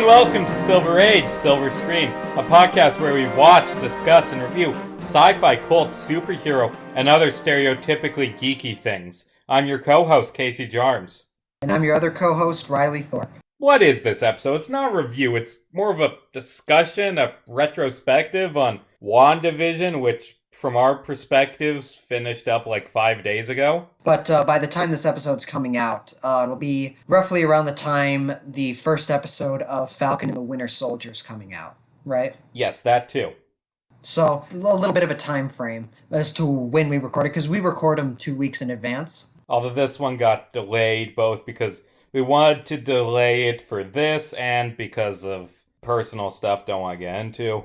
and welcome to Silver Age, Silver Screen, a podcast where we watch, discuss, and review sci-fi, cult, superhero, and other stereotypically geeky things. I'm your co-host, Casey Jarms. And I'm your other co-host, Riley Thorpe. What is this episode? It's not a review, it's more of a discussion, a retrospective on WandaVision, which, from our perspectives, finished up like 5 days ago. But by the time this episode's coming out, it'll be roughly around the time the first episode of Falcon and the Winter Soldier's coming out, right? Yes, that too. So, a little bit of a time frame as to when we record it, because we record them 2 weeks in advance. Although this one got delayed, both because we wanted to delay it for this and because of personal stuff don't want to get into.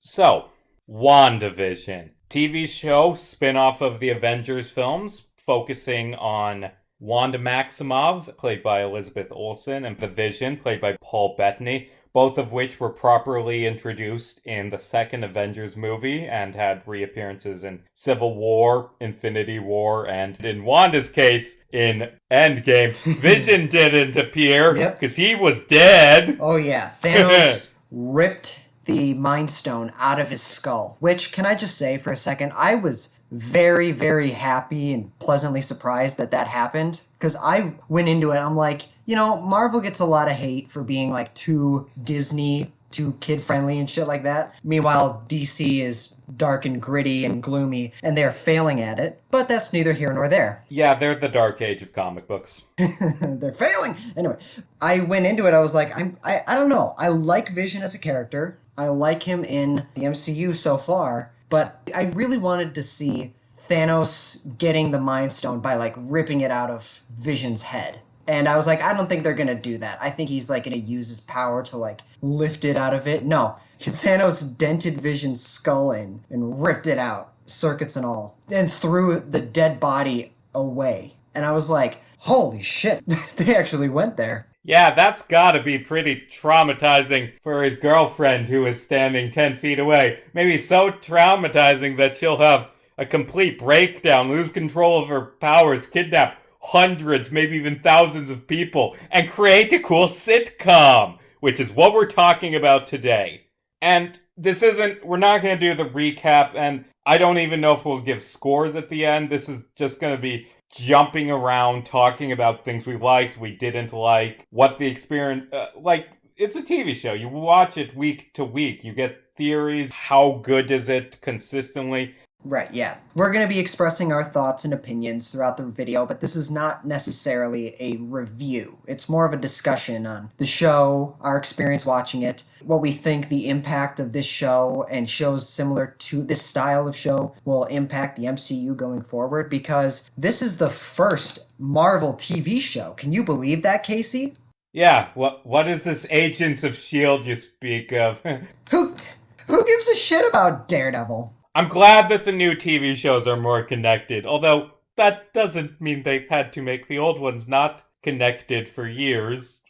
So, WandaVision. TV show spin-off of the Avengers films, focusing on Wanda Maximoff, played by Elizabeth Olsen, and the Vision, played by Paul Bettany, both of which were properly introduced in the second Avengers movie and had reappearances in Civil War, Infinity War, and in Wanda's case, in Endgame. Vision didn't appear because he was dead. Oh yeah, Thanos ripped the Mind Stone out of his skull. Which, can I just say for a second, I was very, very happy and pleasantly surprised that happened. Because I went into it, I'm like, Marvel gets a lot of hate for being like too Disney, too kid-friendly and shit like that. Meanwhile, DC is dark and gritty and gloomy, and they're failing at it. But that's neither here nor there. Yeah, they're the dark age of comic books. They're failing! Anyway, I went into it, I was like, I don't know. I like Vision as a character. I like him in the MCU so far, but I really wanted to see Thanos getting the Mind Stone by, like, ripping it out of Vision's head. And I was like, I don't think they're gonna do that. I think he's, like, gonna use his power to, like, lift it out of it. No. Thanos dented Vision's skull in and ripped it out, circuits and all, and threw the dead body away. And I was like, holy shit, they actually went there. Yeah, that's gotta be pretty traumatizing for his girlfriend who is standing 10 feet away. Maybe so traumatizing that she'll have a complete breakdown, lose control of her powers, kidnap hundreds, maybe even thousands of people, and create a cool sitcom, which is what we're talking about today. And we're not gonna do the recap, and I don't even know if we'll give scores at the end. This is just gonna be jumping around, talking about things we liked, we didn't like, what the experience, it's a TV show. You watch it week to week. You get theories. How good is it consistently? Right, yeah. We're going to be expressing our thoughts and opinions throughout the video, but this is not necessarily a review. It's more of a discussion on the show, our experience watching it, what we think the impact of this show and shows similar to this style of show will impact the MCU going forward, because this is the first Marvel TV show. Can you believe that, Casey? Yeah, what is this Agents of S.H.I.E.L.D. you speak of? Who gives a shit about Daredevil? I'm glad that the new TV shows are more connected, although that doesn't mean they've had to make the old ones not connected for years.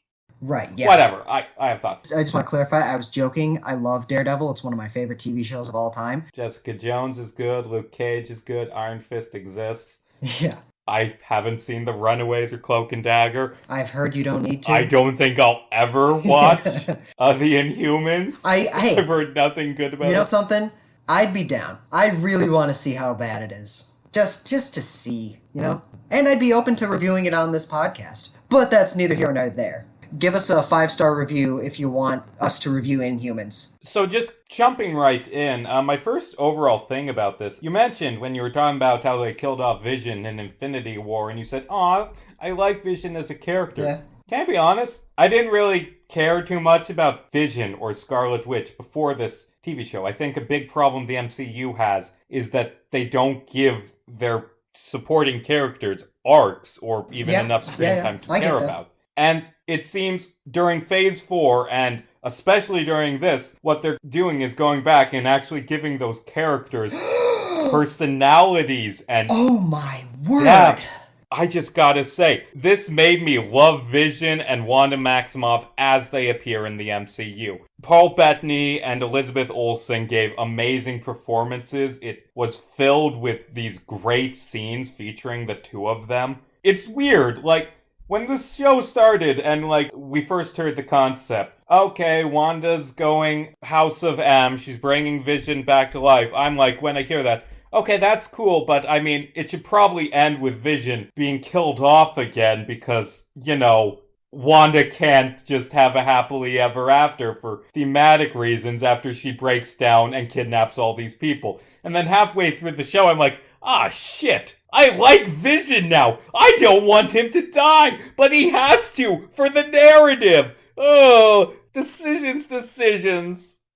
Right, yeah. Whatever, I have thoughts. I just want to clarify, I was joking. I love Daredevil. It's one of my favorite TV shows of all time. Jessica Jones is good, Luke Cage is good, Iron Fist exists. Yeah. I haven't seen The Runaways or Cloak and Dagger. I've heard you don't need to. I don't think I'll ever watch The Inhumans. I've heard nothing good about it. You know something? I'd be down. I really want to see how bad it is. Just to see, And I'd be open to reviewing it on this podcast. But that's neither here nor there. Give us a 5-star review if you want us to review Inhumans. So just jumping right in, my first overall thing about this, you mentioned when you were talking about how they killed off Vision in Infinity War, and you said, I like Vision as a character. Yeah. Can I be honest? I didn't really care too much about Vision or Scarlet Witch before this TV show. I think a big problem the MCU has is that they don't give their supporting characters arcs or even enough screen time to care about. And it seems during Phase 4, and especially during this, what they're doing is going back and actually giving those characters personalities and oh my word! Depth. I just gotta say, this made me love Vision and Wanda Maximoff as they appear in the MCU. Paul Bettany and Elizabeth Olsen gave amazing performances. It was filled with these great scenes featuring the two of them. It's weird, when the show started and, we first heard the concept, okay, Wanda's going House of M. She's bringing Vision back to life. I'm like, when I hear that, okay, that's cool, but I mean, it should probably end with Vision being killed off again because, Wanda can't just have a happily ever after for thematic reasons after she breaks down and kidnaps all these people. And then halfway through the show, I'm like, ah, shit. I like Vision now. I don't want him to die, but he has to for the narrative. Oh, decisions.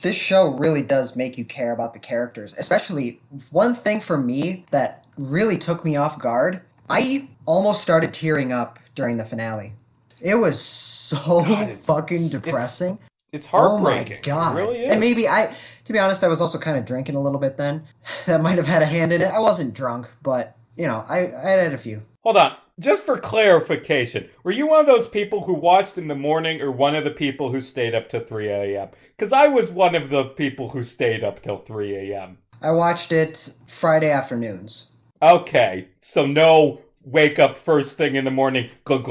This show really does make you care about the characters. Especially, one thing for me that really took me off guard, I almost started tearing up during the finale. It was so fucking depressing. It's heartbreaking. Oh my god. It really is. And maybe to be honest, I was also kind of drinking a little bit then. That might have had a hand in it. I wasn't drunk, but, I had a few. Hold on. Just for clarification, were you one of those people who watched in the morning or one of the people who stayed up till 3 a.m.? Because I was one of the people who stayed up till 3 a.m. I watched it Friday afternoons. Okay, so no wake up first thing in the morning, glug,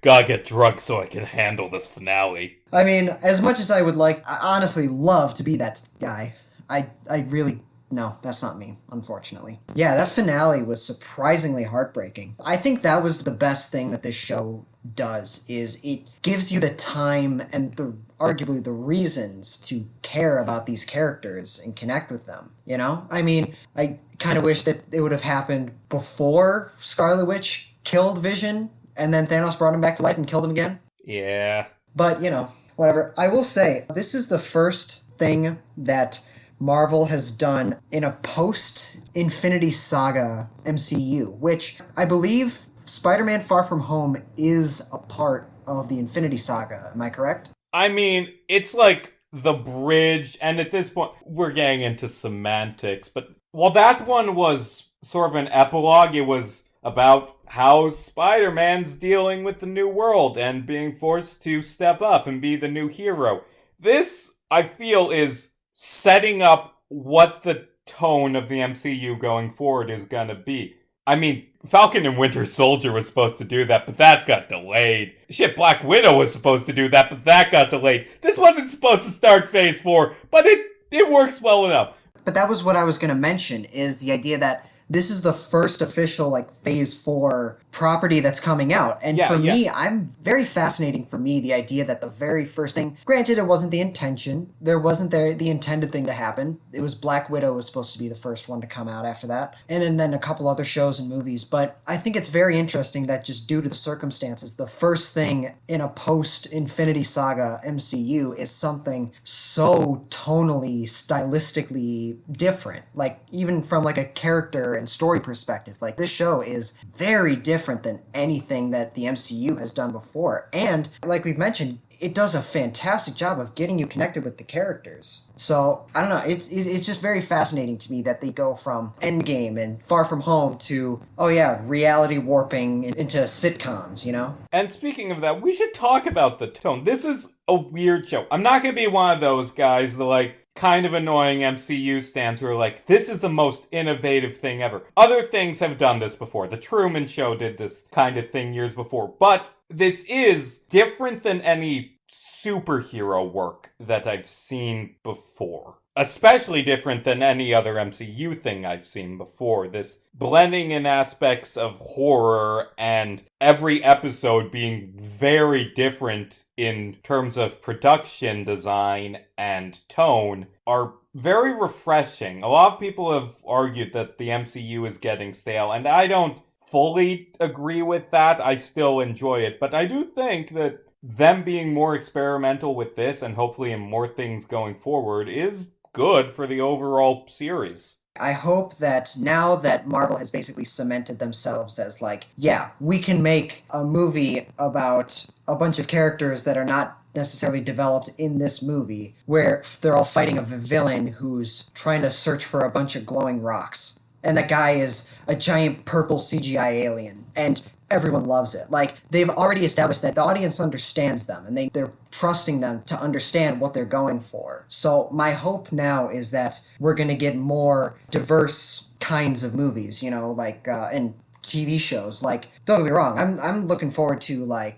gotta get drunk so I can handle this finale. I mean, as much as I would I honestly love to be that guy. I really... No, that's not me, unfortunately. Yeah, that finale was surprisingly heartbreaking. I think that was the best thing that this show does, is it gives you the time and arguably the reasons to care about these characters and connect with them, I mean, I kind of wish that it would have happened before Scarlet Witch killed Vision, and then Thanos brought him back to life and killed him again. Yeah. But, whatever. I will say, this is the first thing that Marvel has done in a post-Infinity Saga MCU, which I believe Spider-Man Far From Home is a part of the Infinity Saga. Am I correct? I mean, it's like the bridge, and at this point, we're getting into semantics, but while that one was sort of an epilogue, it was about how Spider-Man's dealing with the new world and being forced to step up and be the new hero. This, I feel, is setting up what the tone of the MCU going forward is gonna be. I mean, Falcon and Winter Soldier was supposed to do that, but that got delayed. Shit, Black Widow was supposed to do that, but that got delayed. This wasn't supposed to start Phase 4, but it works well enough. But that was what I was going to mention, is the idea that this is the first official, Phase 4 property that's coming out. And for me, I'm very fascinating for me, the idea that the very first thing, granted, it wasn't the intention. There wasn't the intended thing to happen. It was Black Widow was supposed to be the first one to come out after that. And then a couple other shows and movies. But I think it's very interesting that just due to the circumstances, the first thing in a post-Infinity Saga MCU is something so tonally, stylistically different. Even from a character and story perspective. This show is very different than anything that the MCU has done before. And, like we've mentioned, it does a fantastic job of getting you connected with the characters. So, I don't know, it's just very fascinating to me that they go from Endgame and Far From Home to, reality warping into sitcoms, And speaking of that, we should talk about the tone. This is a weird show. I'm not going to be one of those guys that, kind of annoying MCU stans who are like, this is the most innovative thing ever. Other things have done this before. The Truman Show did this kind of thing years before. But this is different than any superhero work that I've seen before. Especially different than any other MCU thing I've seen before. This blending in aspects of horror and every episode being very different in terms of production design and tone are very refreshing. A lot of people have argued that the MCU is getting stale, and I don't fully agree with that. I still enjoy it, but I do think that them being more experimental with this and hopefully in more things going forward is good for the overall series. I hope that now that Marvel has basically cemented themselves as we can make a movie about a bunch of characters that are not necessarily developed in this movie, where they're all fighting a villain who's trying to search for a bunch of glowing rocks. And that guy is a giant purple CGI alien. And everyone loves it. They've already established that the audience understands them, and they're trusting them to understand what they're going for. So my hope now is that we're going to get more diverse kinds of movies, and TV shows. Don't get me wrong, I'm looking forward to,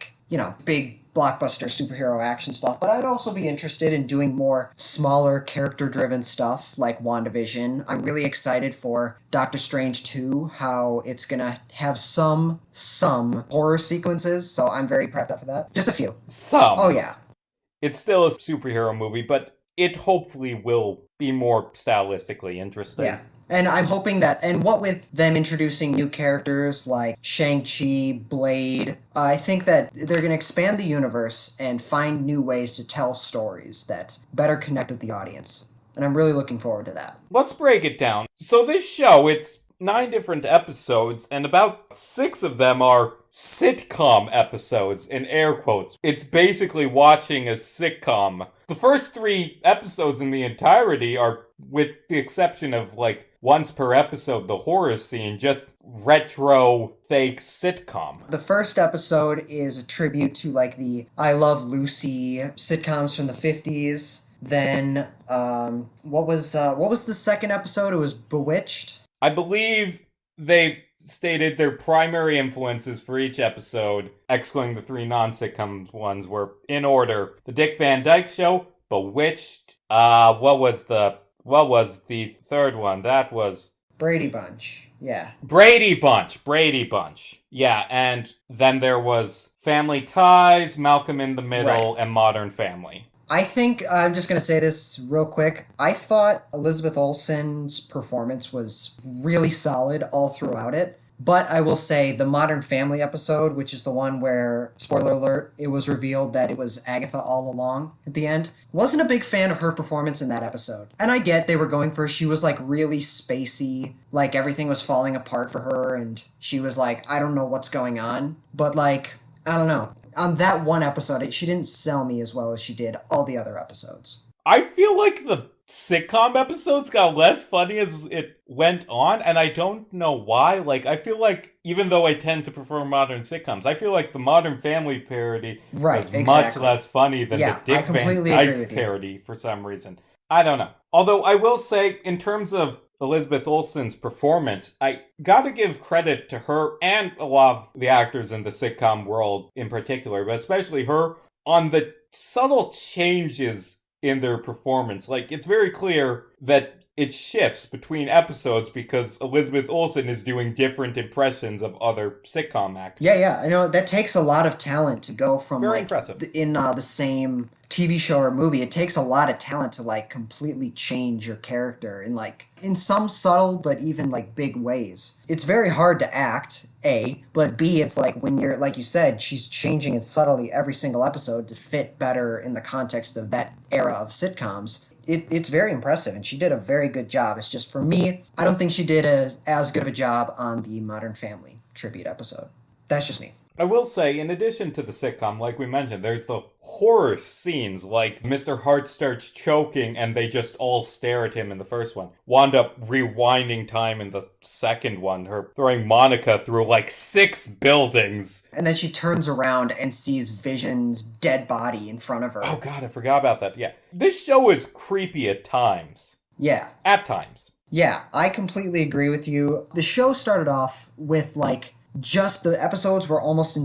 big blockbuster superhero action stuff, but I'd also be interested in doing more smaller character-driven stuff like WandaVision. I'm really excited for Doctor Strange 2, how it's gonna have some horror sequences, so I'm very prepped up for that. Just a few. Some. Oh yeah. It's still a superhero movie, but it hopefully will be more stylistically interesting. Yeah. And I'm hoping that, and what with them introducing new characters like Shang-Chi, Blade, I think that they're going to expand the universe and find new ways to tell stories that better connect with the audience. And I'm really looking forward to that. Let's break it down. So this show, it's 9 different episodes, and about 6 of them are sitcom episodes, in air quotes. It's basically watching a sitcom. The first 3 episodes in the entirety are, with the exception of, like, once per episode, the horror scene, just retro fake sitcom. The first episode is a tribute to, like, the I Love Lucy sitcoms from the 50s. Then, what was the second episode? It was Bewitched. I believe they stated their primary influences for each episode, excluding the 3 non-sitcom ones, were in order: The Dick Van Dyke Show, Bewitched, what was the third one? That was Brady Bunch. Yeah. Brady Bunch. Yeah, and then there was Family Ties, Malcolm in the Middle, and Modern Family. I think, I'm just going to say this real quick. I thought Elizabeth Olsen's performance was really solid all throughout it. But I will say the Modern Family episode, which is the one where, spoiler alert, it was revealed that it was Agatha all along at the end, wasn't a big fan of her performance in that episode. And I get they were going for, she was like really spacey, like everything was falling apart for her, and she was like, I don't know what's going on. But like, I don't know. On that one episode, she didn't sell me as well as she did all the other episodes. I feel like the sitcom episodes got less funny as it went on, and I don't know why. Like, I feel like, even though I tend to prefer modern sitcoms, I feel like the Modern Family parody was much less funny than the Dick Van Dyke parody for some reason. I don't know. Although I will say, in terms of Elizabeth Olsen's performance, I gotta give credit to her and a lot of the actors in the sitcom world in particular, but especially her, on the subtle changes in their performance. Like, it's very clear that it shifts between episodes because Elizabeth Olsen is doing different impressions of other sitcom actors. Yeah, I know that takes a lot of talent to go from very like impressive. In the same TV show or movie. It takes a lot of talent to like completely change your character in some subtle but even like big ways. It's very hard to act, A, but B, it's like when you're, like you said, she's changing it subtly every single episode to fit better in the context of that era of sitcoms. It's very impressive, and she did a very good job. It's just, for me, I don't think she did as good of a job on the Modern Family tribute episode. That's just me. I will say, in addition to the sitcom, like we mentioned, there's the horror scenes, like Mr. Hart starts choking and they just all stare at him in the first one. Wanda rewinding time in the second one, her throwing Monica through like 6 buildings. And then she turns around and sees Vision's dead body in front of her. Oh god, I forgot about that, yeah. This show is creepy at times. Yeah. At times. Yeah, I completely agree with you. The show started off with like, just the episodes were almost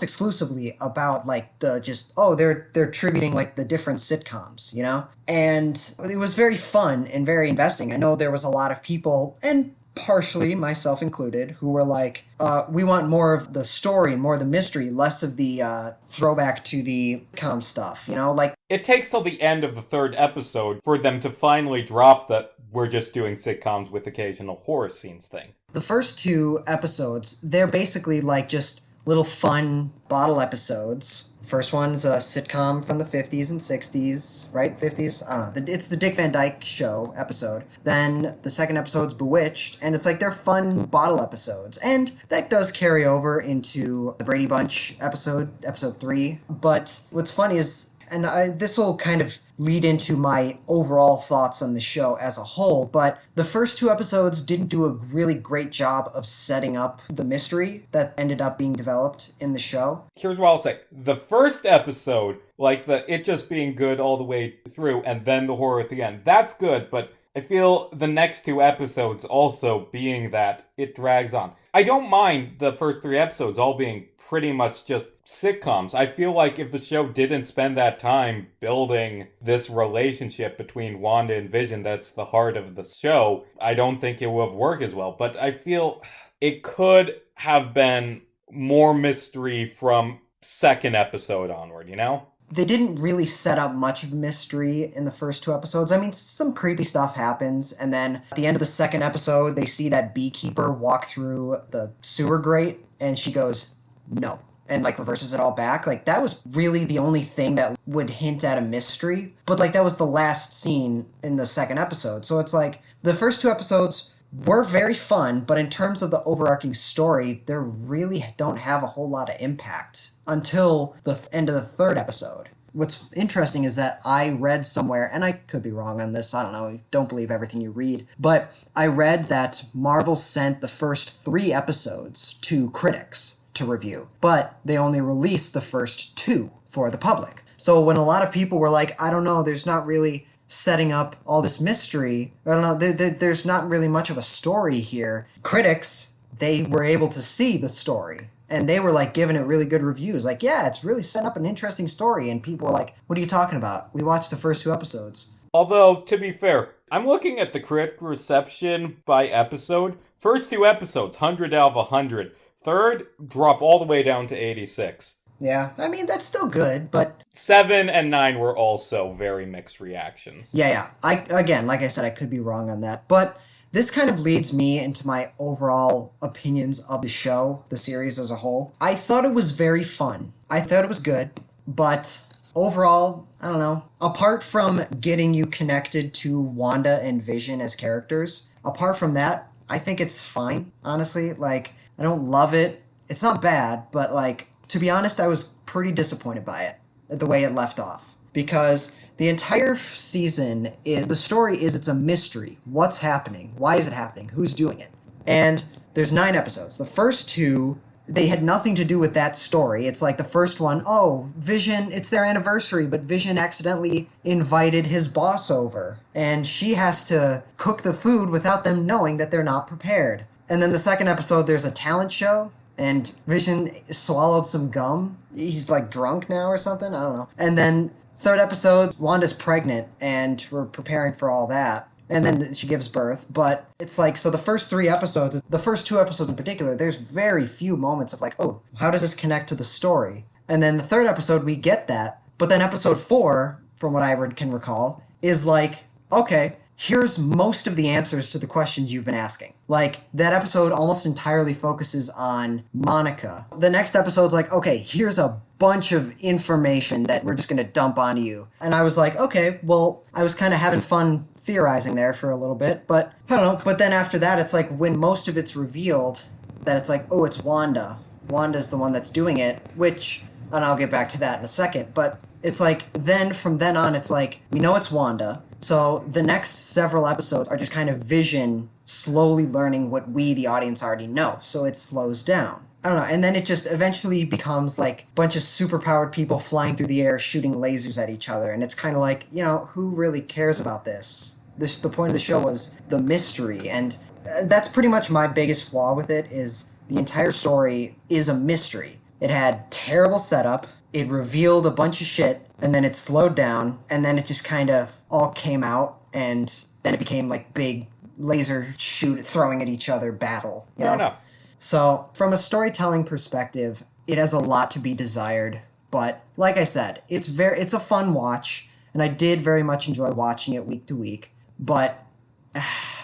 exclusively about like they're tributing like the different sitcoms, you know? And it was very fun and very investing. I know there was a lot of people, and partially myself included, who were like, we want more of the story, more of the mystery, less of the throwback to the com stuff, you know? Like, it takes till the end of the 3rd episode for them to finally drop that we're just doing sitcoms with occasional horror scenes thing. The first 2 episodes, they're basically like just little fun bottle episodes. First one's a sitcom from the 50s and 60s, right? 50s? I don't know. It's the Dick Van Dyke Show episode. Then the second episode's Bewitched, and it's like they're fun bottle episodes. And that does carry over into the Brady Bunch episode 3. But what's funny is, and this will kind of lead into my overall thoughts on the show as a whole, but the first 2 episodes didn't do a really great job of setting up the mystery that ended up being developed in the show. Here's what I'll say. The first episode, like it just being good all the way through, and then the horror at the end, that's good, but I feel the next 2 episodes also being that it drags on. I don't mind the first 3 episodes all being pretty much just sitcoms. I feel like if the show didn't spend that time building this relationship between Wanda and Vision, that's the heart of the show, I don't think it would have worked as well. But I feel it could have been more mystery from second episode onward, you know? They didn't really set up much of mystery in the first 2 episodes. I mean, some creepy stuff happens, and then at the end of the second episode, they see that beekeeper walk through the sewer grate, and she goes, no, and like reverses it all back. Like, that was really the only thing that would hint at a mystery, but like that was the last scene in the second episode. So it's like the first 2 episodes were very fun, but in terms of the overarching story, they really don't have a whole lot of impact until the end of the third episode. What's interesting is that I read somewhere, and I could be wrong on this, I don't know, don't believe everything you read, but I read that Marvel sent the first 3 episodes to critics to review, but they only released the first 2 for the public. So when a lot of people were like, I don't know, there's not really setting up all this mystery, I don't know, there's not really much of a story here, critics, they were able to see the story. And they were like giving it really good reviews. Like, yeah, it's really set up an interesting story. And people were like, what are you talking about? We watched the first 2 episodes. Although, to be fair, I'm looking at the critic reception by episode. First 2 episodes, 100 out of 100. Third, drop all the way down to 86. Yeah, I mean, that's still good, but 7 and 9 were also very mixed reactions. yeah. Again, like I said, I could be wrong on that. But this kind of leads me into my overall opinions of the show, the series as a whole. I thought it was very fun. I thought it was good, but overall, I don't know. Apart from getting you connected to Wanda and Vision as characters, apart from that, I think it's fine, honestly. Like, I don't love it. It's not bad, but like, to be honest, I was pretty disappointed by it, the way it left off. Because the entire season, the story is it's a mystery. What's happening? Why is it happening? Who's doing it? And there's 9 episodes. The first 2, they had nothing to do with that story. It's like the first one, oh, Vision, it's their anniversary, but Vision accidentally invited his boss over. And she has to cook the food without them knowing that they're not prepared. And then the second episode, there's a talent show. And Vision swallowed some gum. He's like drunk now or something. I don't know. And then third episode, Wanda's pregnant, and we're preparing for all that. And then she gives birth. But it's like, so the first 3 episodes, the first 2 episodes in particular, there's very few moments of like, oh, how does this connect to the story? And then the third episode, we get that. But then episode 4, from what I can recall, is like, okay, here's most of the answers to the questions you've been asking. Like, that episode almost entirely focuses on Monica. The next episode's like, okay, here's a bunch of information that we're just going to dump onto you. And I was like, okay, well, I was kind of having fun theorizing there for a little bit, but I don't know. But then after that, it's like when most of it's revealed that it's like, oh, it's Wanda. Wanda's the one that's doing it, which, and I'll get back to that in a second, but it's like, then from then on, it's like, we know it's Wanda. So the next several episodes are just kind of Vision slowly learning what we, the audience, already know. So it slows down. I don't know. And then it just eventually becomes like a bunch of superpowered people flying through the air shooting lasers at each other. And it's kind of like, you know, who really cares about this? The point of the show was the mystery. And that's pretty much my biggest flaw with it, is the entire story is a mystery. It had terrible setup. It revealed a bunch of shit, and then it slowed down, and then it just kind of all came out, and then it became like big laser throwing at each other battle. Fair enough. So from a storytelling perspective, it has a lot to be desired, but like I said, it's a fun watch, and I did very much enjoy watching it week to week, but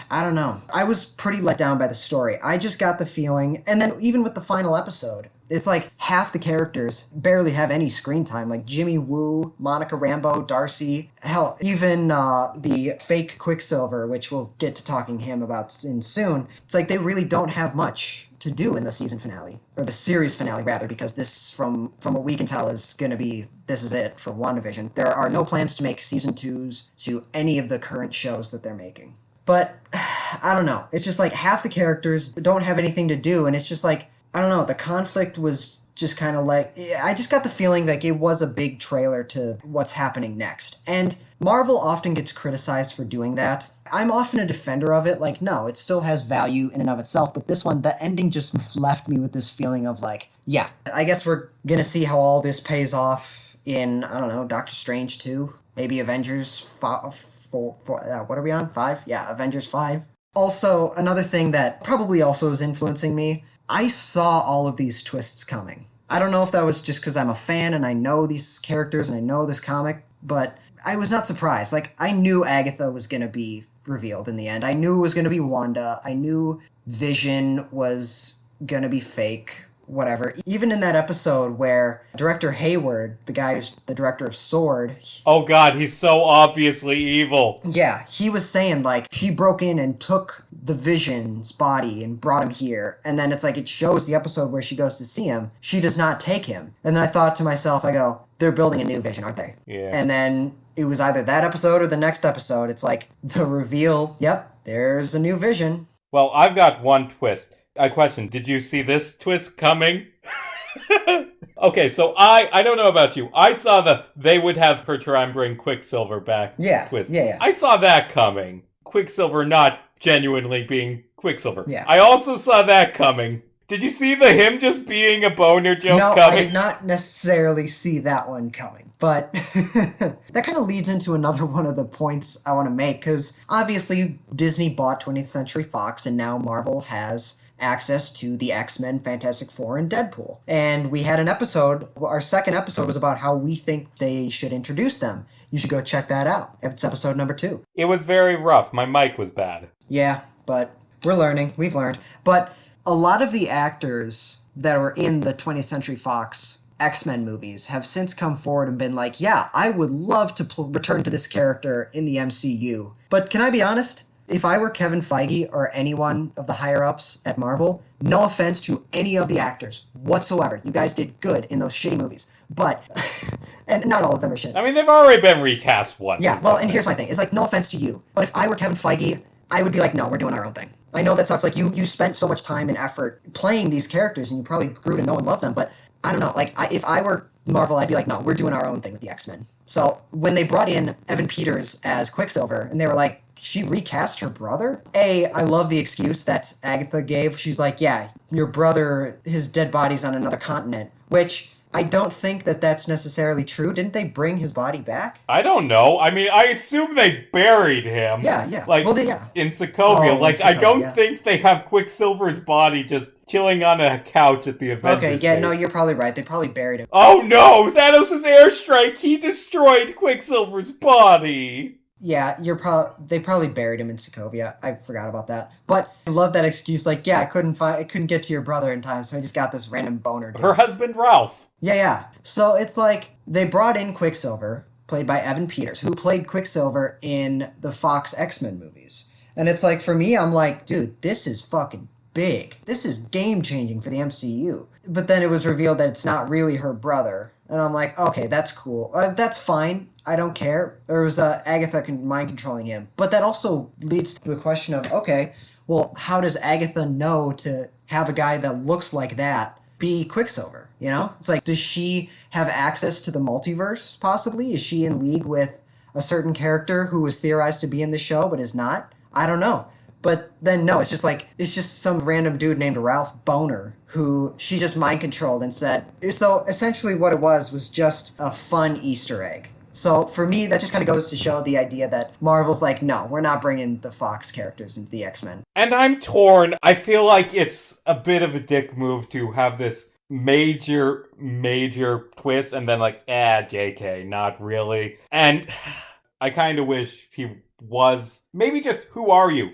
I don't know. I was pretty let down by the story. I just got the feeling, and then even with the final episode, it's like half the characters barely have any screen time. Like Jimmy Woo, Monica Rambeau, Darcy, hell, even the fake Quicksilver, which we'll get to talking him about in soon. It's like they really don't have much to do in the season finale, or the series finale rather, because this, from what we can tell, is going to be, this is it for WandaVision. There are no plans to make season 2s to any of the current shows that they're making. But I don't know. It's just like half the characters don't have anything to do, and it's just like, I don't know, the conflict was just kind of like, I just got the feeling like it was a big trailer to what's happening next. And Marvel often gets criticized for doing that. I'm often a defender of it. Like, no, it still has value in and of itself. But this one, the ending just left me with this feeling of like, yeah, I guess we're going to see how all this pays off in, I don't know, Doctor Strange 2. Maybe Avengers 4, what are we on? 5? Yeah, Avengers 5. Also, another thing that probably also is influencing me, I saw all of these twists coming. I don't know if that was just because I'm a fan and I know these characters and I know this comic, but I was not surprised. Like, I knew Agatha was going to be revealed in the end. I knew it was going to be Wanda. I knew Vision was going to be fake. Whatever. Even in that episode where director Hayward, the guy who's the director of Sword... Oh god, he's so obviously evil. Yeah, he was saying, like, she broke in and took the Vision's body and brought him here. And then it's like, it shows the episode where she goes to see him. She does not take him. And then I thought to myself, I go, they're building a new Vision, aren't they? Yeah. And then it was either that episode or the next episode. It's like, the reveal, yep, there's a new Vision. Well, I've got one twist. I question, did you see this twist coming? Okay, so I don't know about you. I saw they would have her try and bring Quicksilver back twist. Yeah. I saw that coming. Quicksilver not genuinely being Quicksilver. Yeah. I also saw that coming. Did you see him just being a boner joke coming? No, I did not necessarily see that one coming. But that kind of leads into another one of the points I want to make, because obviously Disney bought 20th Century Fox, and now Marvel has access to the X-Men, Fantastic Four, and Deadpool. And we had an episode, our second episode was about how we think they should introduce them. You should go check that out. It's episode number 2. It was very rough. My mic was bad. Yeah, but we're learning. We've learned. But a lot of the actors that were in the 20th Century Fox X-Men movies have since come forward and been like, yeah, I would love to return to this character in the MCU. But can I be honest? If I were Kevin Feige or anyone of the higher-ups at Marvel, no offense to any of the actors whatsoever. You guys did good in those shitty movies. But, and not all of them are shit. I mean, they've already been recast once. Yeah, well, and here's my thing. It's like, no offense to you. But if I were Kevin Feige, I would be like, no, we're doing our own thing. I know that sucks. Like, you spent so much time and effort playing these characters, and you probably grew to know and love them. But, I don't know. Like, if I were Marvel, I'd be like, no, we're doing our own thing with the X-Men. So, when they brought in Evan Peters as Quicksilver, and they were like, she recast her brother? I love the excuse that Agatha gave. She's like, yeah, your brother, his dead body's on another continent. Which, I don't think that that's necessarily true. Didn't they bring his body back? I don't know. I mean, I assume they buried him. Yeah. Like, well, yeah. in Sokovia. Oh, in Sokovia, I don't think they have Quicksilver's body just chilling on a couch at the Avengers Okay, yeah, base. no, you're probably right. They probably buried him. Oh no! Thanos' airstrike! He destroyed Quicksilver's body! Yeah, they probably buried him in Sokovia. I forgot about that. But I love that excuse. Like, yeah, I couldn't get to your brother in time, so I just got this random boner dude. Her husband, Ralph. Yeah. So it's like, they brought in Quicksilver, played by Evan Peters, who played Quicksilver in the Fox X-Men movies. And it's like, for me, I'm like, dude, this is fucking big. This is game-changing for the MCU. But then it was revealed that it's not really her brother. And I'm like, okay, that's cool. That's fine. I don't care. There was Agatha mind controlling him. But that also leads to the question of, okay, well, how does Agatha know to have a guy that looks like that be Quicksilver? You know? It's like, does she have access to the multiverse, possibly? Is she in league with a certain character who was theorized to be in the show but is not? I don't know. But then, no, it's just some random dude named Ralph Boner who she just mind controlled and said. So essentially what it was just a fun Easter egg. So for me, that just kind of goes to show the idea that Marvel's like, no, we're not bringing the Fox characters into the X-Men. And I'm torn. I feel like it's a bit of a dick move to have this major twist and then like, JK, not really. And I kind of wish he was, maybe just, who are you?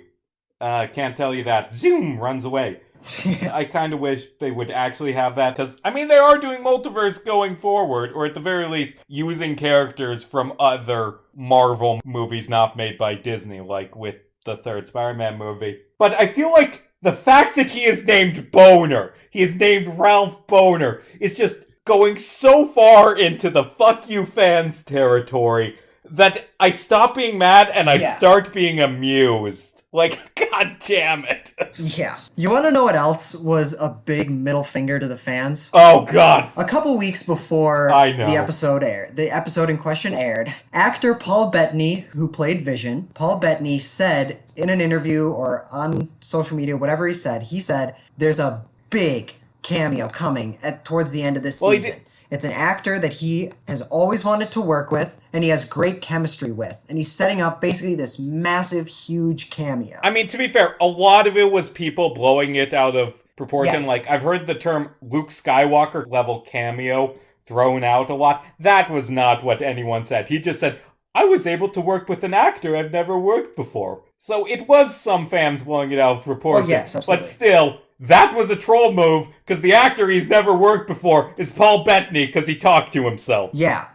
Can't tell you that. Zoom, runs away. Yeah. I kind of wish they would actually have that, because, I mean, they are doing multiverse going forward, or at the very least, using characters from other Marvel movies not made by Disney, like with the third Spider-Man movie. But I feel like the fact that he is named Boner, he is named Ralph Boner, is just going so far into the fuck you fans territory that I stop being mad and I Yeah. start being amused. Like, god damn it. Yeah. You want to know what else was a big middle finger to the fans? Oh god. A couple weeks before I know. the episode in question aired, actor Paul Bettany, who played Vision, Paul Bettany said in an interview or on social media, whatever he said, there's a big cameo coming towards the end of this season. It's an actor that he has always wanted to work with, and he has great chemistry with. And he's setting up basically this massive, huge cameo. I mean, to be fair, a lot of it was people blowing it out of proportion. Yes. Like, I've heard the term Luke Skywalker level cameo thrown out a lot. That was not what anyone said. He just said, I was able to work with an actor I've never worked before. So it was some fans blowing it out of proportion. Oh, yes, absolutely. But still, that was a troll move, because the actor he's never worked before is Paul Bettany, because he talked to himself. Yeah.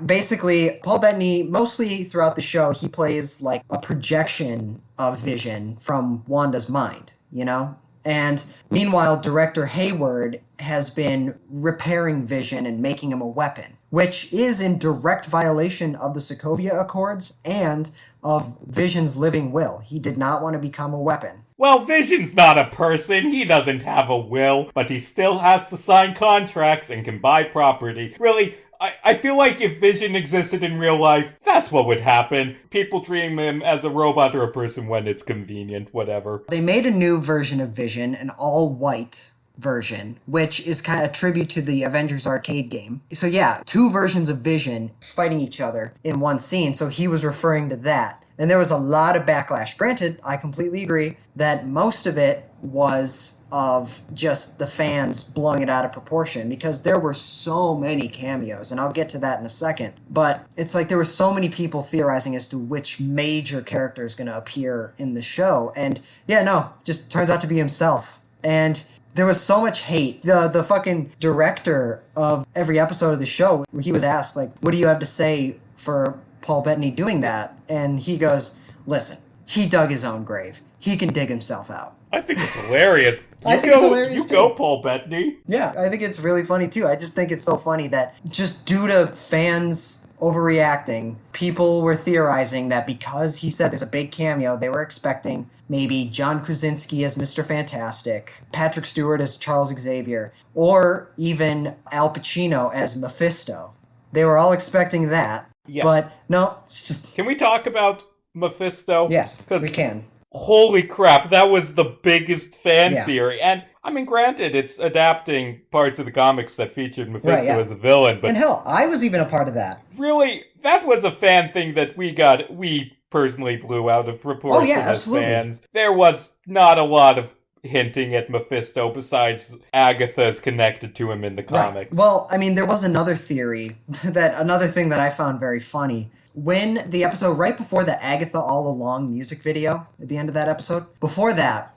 Basically, Paul Bettany, mostly throughout the show, he plays like a projection of Vision from Wanda's mind, you know? And meanwhile, director Hayward has been repairing Vision and making him a weapon, which is in direct violation of the Sokovia Accords and of Vision's living will. He did not want to become a weapon. Well, Vision's not a person. He doesn't have a will, but he still has to sign contracts and can buy property. Really, I feel like if Vision existed in real life, that's what would happen. People treat him as a robot or a person when it's convenient, whatever. They made a new version of Vision, an all-white version, which is kind of a tribute to the Avengers arcade game. So yeah, two versions of Vision fighting each other in one scene, so he was referring to that. And there was a lot of backlash. Granted, I completely agree that most of it was of just the fans blowing it out of proportion, because there were so many cameos, and I'll get to that in a second. But it's like there were so many people theorizing as to which major character is going to appear in the show. And yeah, no, just turns out to be himself. And there was so much hate. The fucking director of every episode of the show, he was asked, like, what do you have to say for Paul Bettany doing that? And he goes, listen, he dug his own grave. He can dig himself out. I think it's hilarious. I think it's hilarious, You too. go, Paul Bettany. Yeah, I think it's really funny, too. I just think it's so funny that just due to fans overreacting, people were theorizing that because he said there's a big cameo, they were expecting maybe John Krasinski as Mr. Fantastic, Patrick Stewart as Charles Xavier, or even Al Pacino as Mephisto. They were all expecting that. Yeah. But no, it's just... Can we talk about Mephisto? Yes, we can. Holy crap, that was the biggest fan Yeah. theory. And, I mean, granted, it's adapting parts of the comics that featured Mephisto Right, yeah. as a villain, but And hell, I was even a part of that. really, that was a fan thing that we personally blew out of proportion Oh, yeah, as absolutely. fans. There was not a lot of hinting at Mephisto besides Agatha's connected to him in the comics. Right. Well, I mean, there was another theory, another thing that I found very funny. When the episode, right before the Agatha All Along music video, at the end of that episode, before that...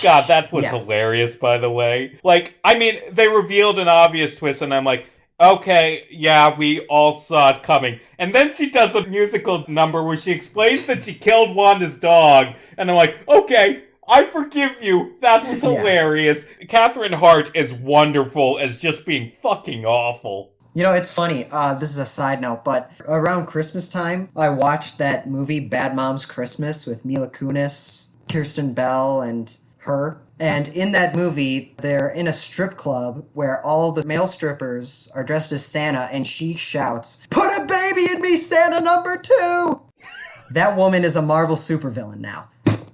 God, that was Yeah. hilarious, by the way. Like, I mean, they revealed an obvious twist, and I'm like, okay, yeah, we all saw it coming. And then she does a musical number where she explains that she killed Wanda's dog, and I'm like, okay, I forgive you. That was Yeah. hilarious. Catherine Hart is wonderful as just being fucking awful. You know, it's funny, this is a side note, but around Christmas time, I watched that movie Bad Moms Christmas with Mila Kunis, Kirsten Bell, and her. And in that movie, they're in a strip club where all the male strippers are dressed as Santa, and she shouts, "Put a baby in me, Santa number 2!" That woman is a Marvel supervillain now.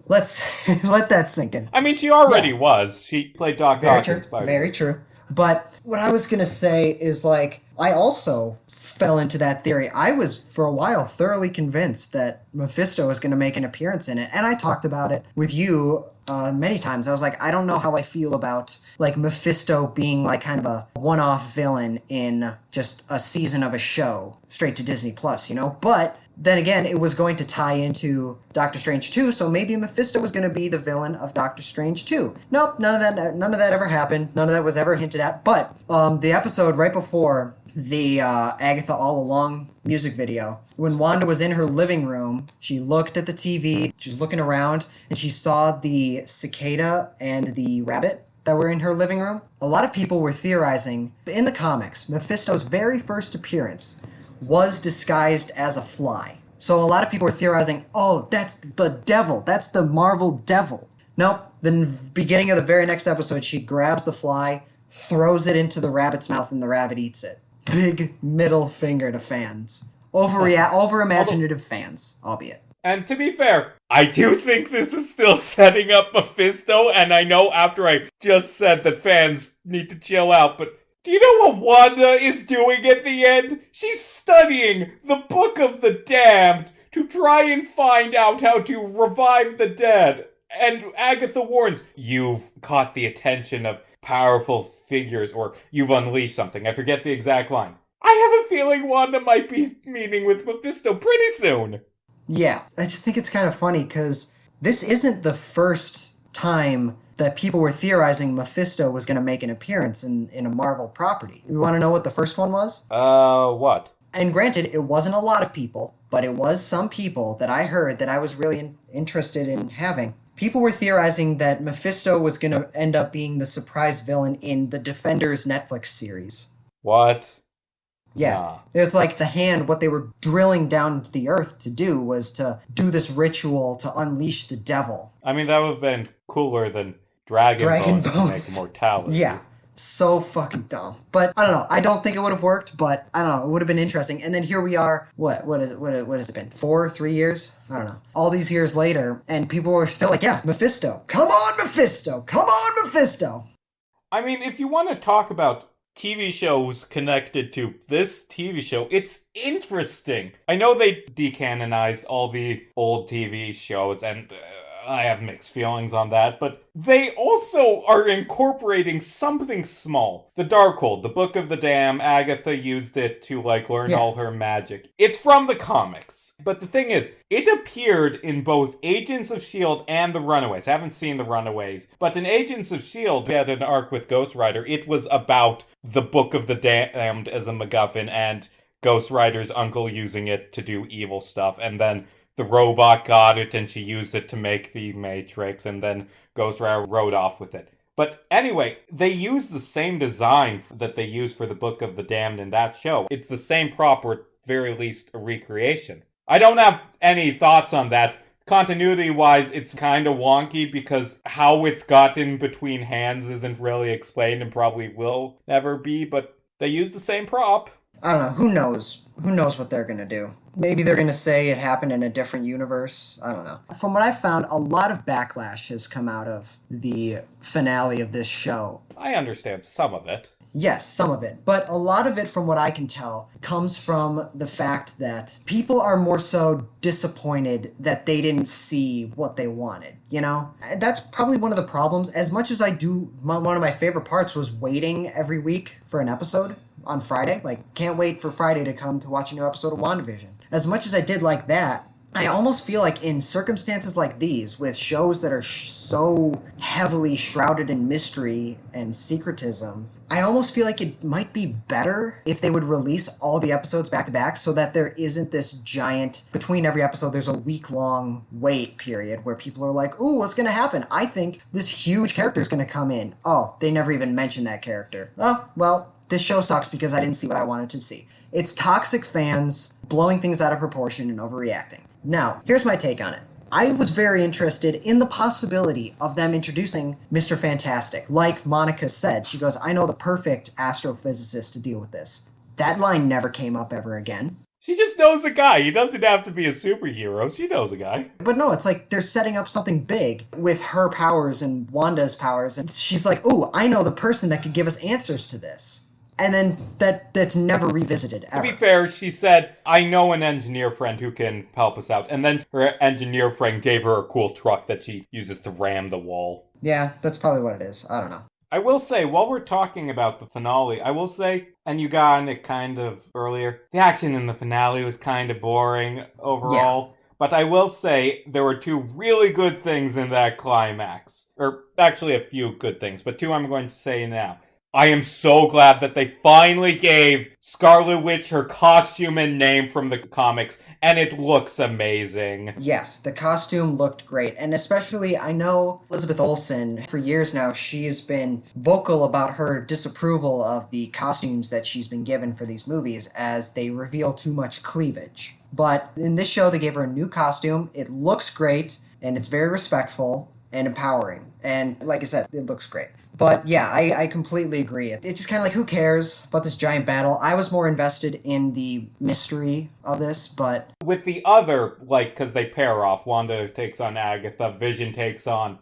Let's let that sink in. I mean, she already was. She played Doc Very Ock true. in Spider-Man. Very true. But what I was going to say is, like, I also fell into that theory. I was, for a while, thoroughly convinced that Mephisto was going to make an appearance in it. And I talked about it with you many times. I was like, I don't know how I feel about, like, Mephisto being, like, kind of a one-off villain in just a season of a show straight to Disney Plus, you know? But then again, it was going to tie into Doctor Strange 2, so maybe Mephisto was going to be the villain of Doctor Strange 2. Nope, none of that ever happened. None of that was ever hinted at. But the episode right before the Agatha All Along music video, when Wanda was in her living room, she looked at the TV, she was looking around, and she saw the cicada and the rabbit that were in her living room. A lot of people were theorizing, in the comics, Mephisto's very first appearance was disguised as a fly. So a lot of people were theorizing, oh, that's the devil. That's the Marvel devil. Nope. The beginning of the very next episode, she grabs the fly, throws it into the rabbit's mouth, and the rabbit eats it. Big middle finger to fans. Over-imaginative fans, albeit. And to be fair, I do think this is still setting up Mephisto, and I know after I just said that fans need to chill out, but do you know what Wanda is doing at the end? She's studying the Book of the Damned to try and find out how to revive the dead. And Agatha warns, you've caught the attention of powerful figures, or you've unleashed something. I forget the exact line. I have a feeling Wanda might be meeting with Mephisto pretty soon. Yeah, I just think it's kind of funny because this isn't the first time that people were theorizing Mephisto was going to make an appearance in a Marvel property. You want to know what the first one was? What? And granted, it wasn't a lot of people, but it was some people that I heard that I was really interested in having. People were theorizing that Mephisto was going to end up being the surprise villain in the Defenders Netflix series. What? Yeah. Nah. It's like the hand, what they were drilling down into the earth to do was to do this ritual to unleash the devil. I mean, that would have been cooler than Dragon Bones to make immortality. Yeah. So fucking dumb. But I don't know. I don't think it would have worked, but I don't know. It would have been interesting. And then here we are. What has it been? 3 years? I don't know. All these years later, and people are still like, yeah, Mephisto. Come on, Mephisto. Come on, Mephisto. I mean, if you want to talk about TV shows connected to this TV show, it's interesting. I know they decanonized all the old TV shows, and I have mixed feelings on that, but they also are incorporating something small. The Darkhold, the Book of the Damned, Agatha used it to, learn all her magic. It's from the comics. But the thing is, it appeared in both Agents of S.H.I.E.L.D. and The Runaways. I haven't seen The Runaways, but in Agents of S.H.I.E.L.D., they had an arc with Ghost Rider. It was about the Book of the Damned as a MacGuffin and Ghost Rider's uncle using it to do evil stuff, and then the robot got it and she used it to make the Matrix, and then Ghost Rider rode off with it. But anyway, they used the same design that they used for the Book of the Damned in that show. It's the same prop, or at very least a recreation. I don't have any thoughts on that. Continuity-wise, it's kind of wonky because how it's gotten between hands isn't really explained and probably will never be, but they used the same prop. I don't know. Who knows? Who knows what they're going to do? Maybe they're going to say it happened in a different universe. I don't know. From what I've found, a lot of backlash has come out of the finale of this show. I understand some of it. Yes, some of it. But a lot of it, from what I can tell, comes from the fact that people are more so disappointed that they didn't see what they wanted, you know? That's probably one of the problems. As much as I do, one of my favorite parts was waiting every week for an episode on Friday. Can't wait for Friday to come to watch a new episode of WandaVision. As much as I did like that, I almost feel like in circumstances like these, with shows that are so heavily shrouded in mystery and secretism, I almost feel like it might be better if they would release all the episodes back to back so that there isn't this giant, between every episode, there's a week-long wait period where people are like, ooh, what's going to happen? I think this huge character is going to come in. Oh, they never even mentioned that character. Oh, well, this show sucks because I didn't see what I wanted to see. It's toxic fans blowing things out of proportion and overreacting. Now, here's my take on it. I was very interested in the possibility of them introducing Mr. Fantastic. Like Monica said, she goes, I know the perfect astrophysicist to deal with this. That line never came up ever again. She just knows a guy. He doesn't have to be a superhero. She knows a guy. But no, it's like they're setting up something big with her powers and Wanda's powers. And she's like, ooh, I know the person that could give us answers to this. And then that's never revisited, ever. To be fair, she said, I know an engineer friend who can help us out. And then her engineer friend gave her a cool truck that she uses to ram the wall. Yeah, that's probably what it is. I don't know. I will say, while we're talking about the finale, I will say, and you got on it kind of earlier, the action in the finale was kind of boring overall. Yeah. But I will say, there were two really good things in that climax. Or actually a few good things, but two I'm going to say now. I am so glad that they finally gave Scarlet Witch her costume and name from the comics, and it looks amazing. Yes, the costume looked great. And especially, I know Elizabeth Olsen, for years now, she's been vocal about her disapproval of the costumes that she's been given for these movies as they reveal too much cleavage. But in this show, they gave her a new costume. It looks great, and it's very respectful and empowering. And like I said, it looks great. But yeah, I completely agree. It's just kind of like, who cares about this giant battle? I was more invested in the mystery of this, but... With the other, like, because they pair off, Wanda takes on Agatha, Vision takes on...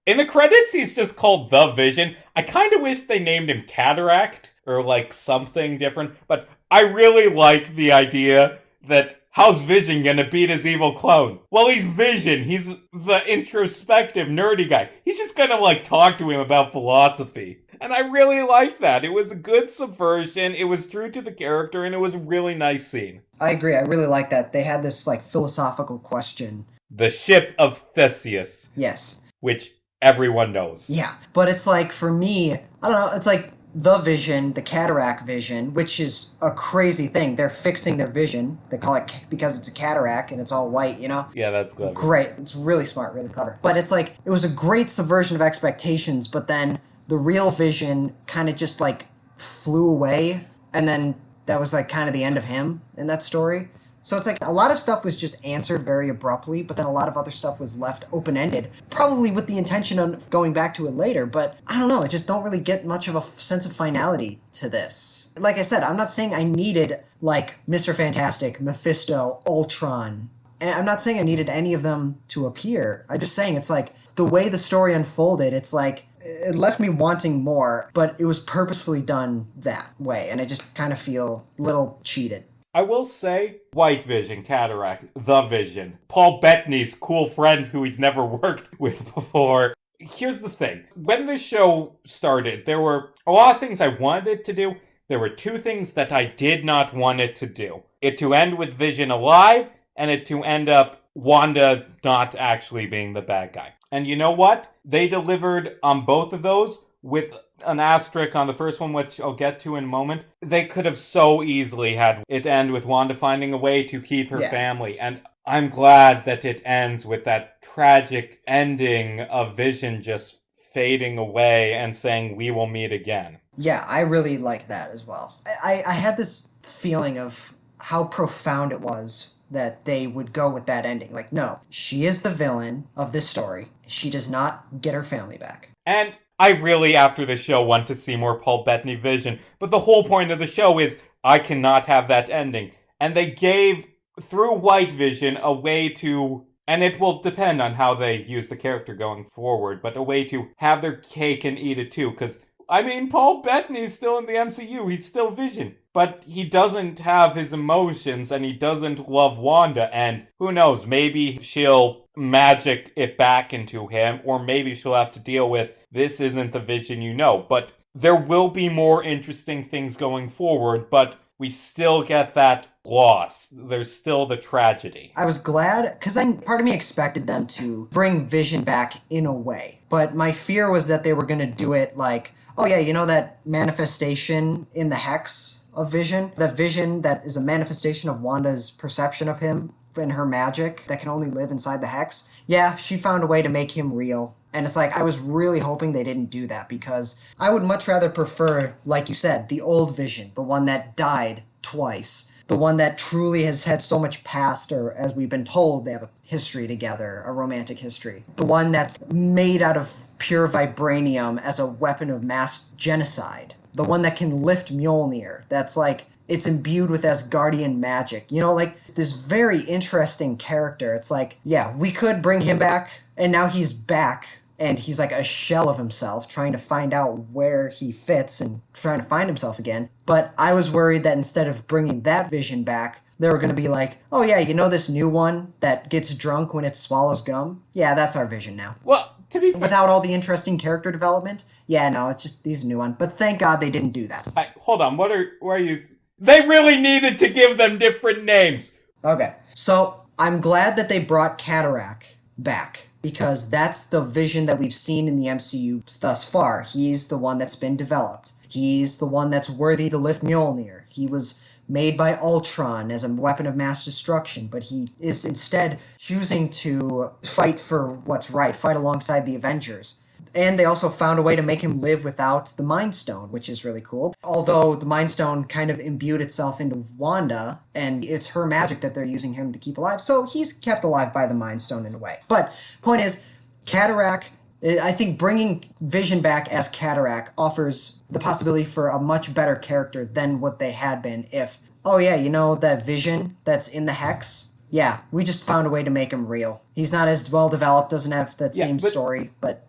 In the credits, he's just called The Vision. I kind of wish they named him Cataract, or like something different, but I really like the idea that how's Vision gonna beat his evil clone? Well, he's Vision. He's the introspective, nerdy guy. He's just gonna, like, talk to him about philosophy. And I really like that. It was a good subversion, it was true to the character, and it was a really nice scene. I agree. I really like that. They had this, like, philosophical question. The ship of Theseus. Yes. Which everyone knows. Yeah. But it's like, for me, I don't know, it's like the Vision, the Cataract Vision, which is a crazy thing. They're fixing their vision. They call it because it's a cataract and it's all white, you know? Yeah, that's clever. Great. It's really smart, really clever. But it's like, it was a great subversion of expectations, but then the real Vision kind of just like flew away, and then that was like kind of the end of him in that story. So it's like a lot of stuff was just answered very abruptly, but then a lot of other stuff was left open-ended, probably with the intention of going back to it later, but I don't know, I just don't really get much of a sense of finality to this. Like I said, I'm not saying I needed, like, Mr. Fantastic, Mephisto, Ultron, and I'm not saying I needed any of them to appear. I'm just saying it's like, the way the story unfolded, it's like, it left me wanting more, but it was purposefully done that way, and I just kind of feel a little cheated. I will say, White Vision, Cataract, The Vision, Paul Bettany's cool friend who he's never worked with before. Here's the thing. When the show started, there were a lot of things I wanted it to do. There were two things that I did not want it to do. It to end with Vision alive, and it to end up Wanda not actually being the bad guy. And you know what? They delivered on both of those with an asterisk on the first one, which I'll get to in a moment. They could have so easily had it end with Wanda finding a way to keep her family. And I'm glad that it ends with that tragic ending of Vision just fading away and saying, we will meet again. Yeah, I really like that as well. I had this feeling of how profound it was that they would go with that ending. Like, no, she is the villain of this story. She does not get her family back. And I really, after the show, want to see more Paul Bettany Vision. But the whole point of the show is I cannot have that ending. And they gave, through White Vision, a way to, and it will depend on how they use the character going forward, but a way to have their cake and eat it too. Because, I mean, Paul Bettany's still in the MCU. He's still Vision. But he doesn't have his emotions, and he doesn't love Wanda. And who knows, maybe she'll magic it back into him, or maybe she'll have to deal with, this isn't the Vision you know. But there will be more interesting things going forward, but we still get that loss. There's still the tragedy. I was glad, because part of me expected them to bring Vision back in a way. But my fear was that they were going to do it like, oh yeah, you know that manifestation in the Hex of Vision? That Vision that is a manifestation of Wanda's perception of him and her magic that can only live inside the Hex? Yeah, she found a way to make him real. And it's like, I was really hoping they didn't do that, because I would much rather prefer, like you said, the old Vision, the one that died twice, the one that truly has had so much past, or as we've been told, they have a history together, a romantic history. The one that's made out of pure vibranium as a weapon of mass genocide. The one that can lift Mjolnir, that's like, it's imbued with Asgardian magic. You know, like, this very interesting character. It's like, yeah, we could bring him back, and now he's back, and he's like a shell of himself, trying to find out where he fits and trying to find himself again. But I was worried that instead of bringing that Vision back, they were going to be like, oh yeah, you know this new one that gets drunk when it swallows gum? Yeah, that's our Vision now. Well, to be fair, without all the interesting character development? Yeah, no, it's just these new one. But thank God they didn't do that. Hold on, what are you... They really needed to give them different names. Okay, so I'm glad that they brought Cataract back. because that's the Vision that we've seen in the MCU thus far. He's the one that's been developed. He's the one that's worthy to lift Mjolnir. He was made by Ultron as a weapon of mass destruction, but he is instead choosing to fight for what's right, fight alongside the Avengers. And they also found a way to make him live without the Mind Stone, which is really cool. Although the Mind Stone kind of imbued itself into Wanda, and it's her magic that they're using him to keep alive, so he's kept alive by the Mind Stone in a way. But point is, Cataract, I think bringing Vision back as Cataract offers the possibility for a much better character than what they had been if, oh yeah, you know that Vision that's in the Hex? Yeah, we just found a way to make him real. He's not as well developed, doesn't have that same story, but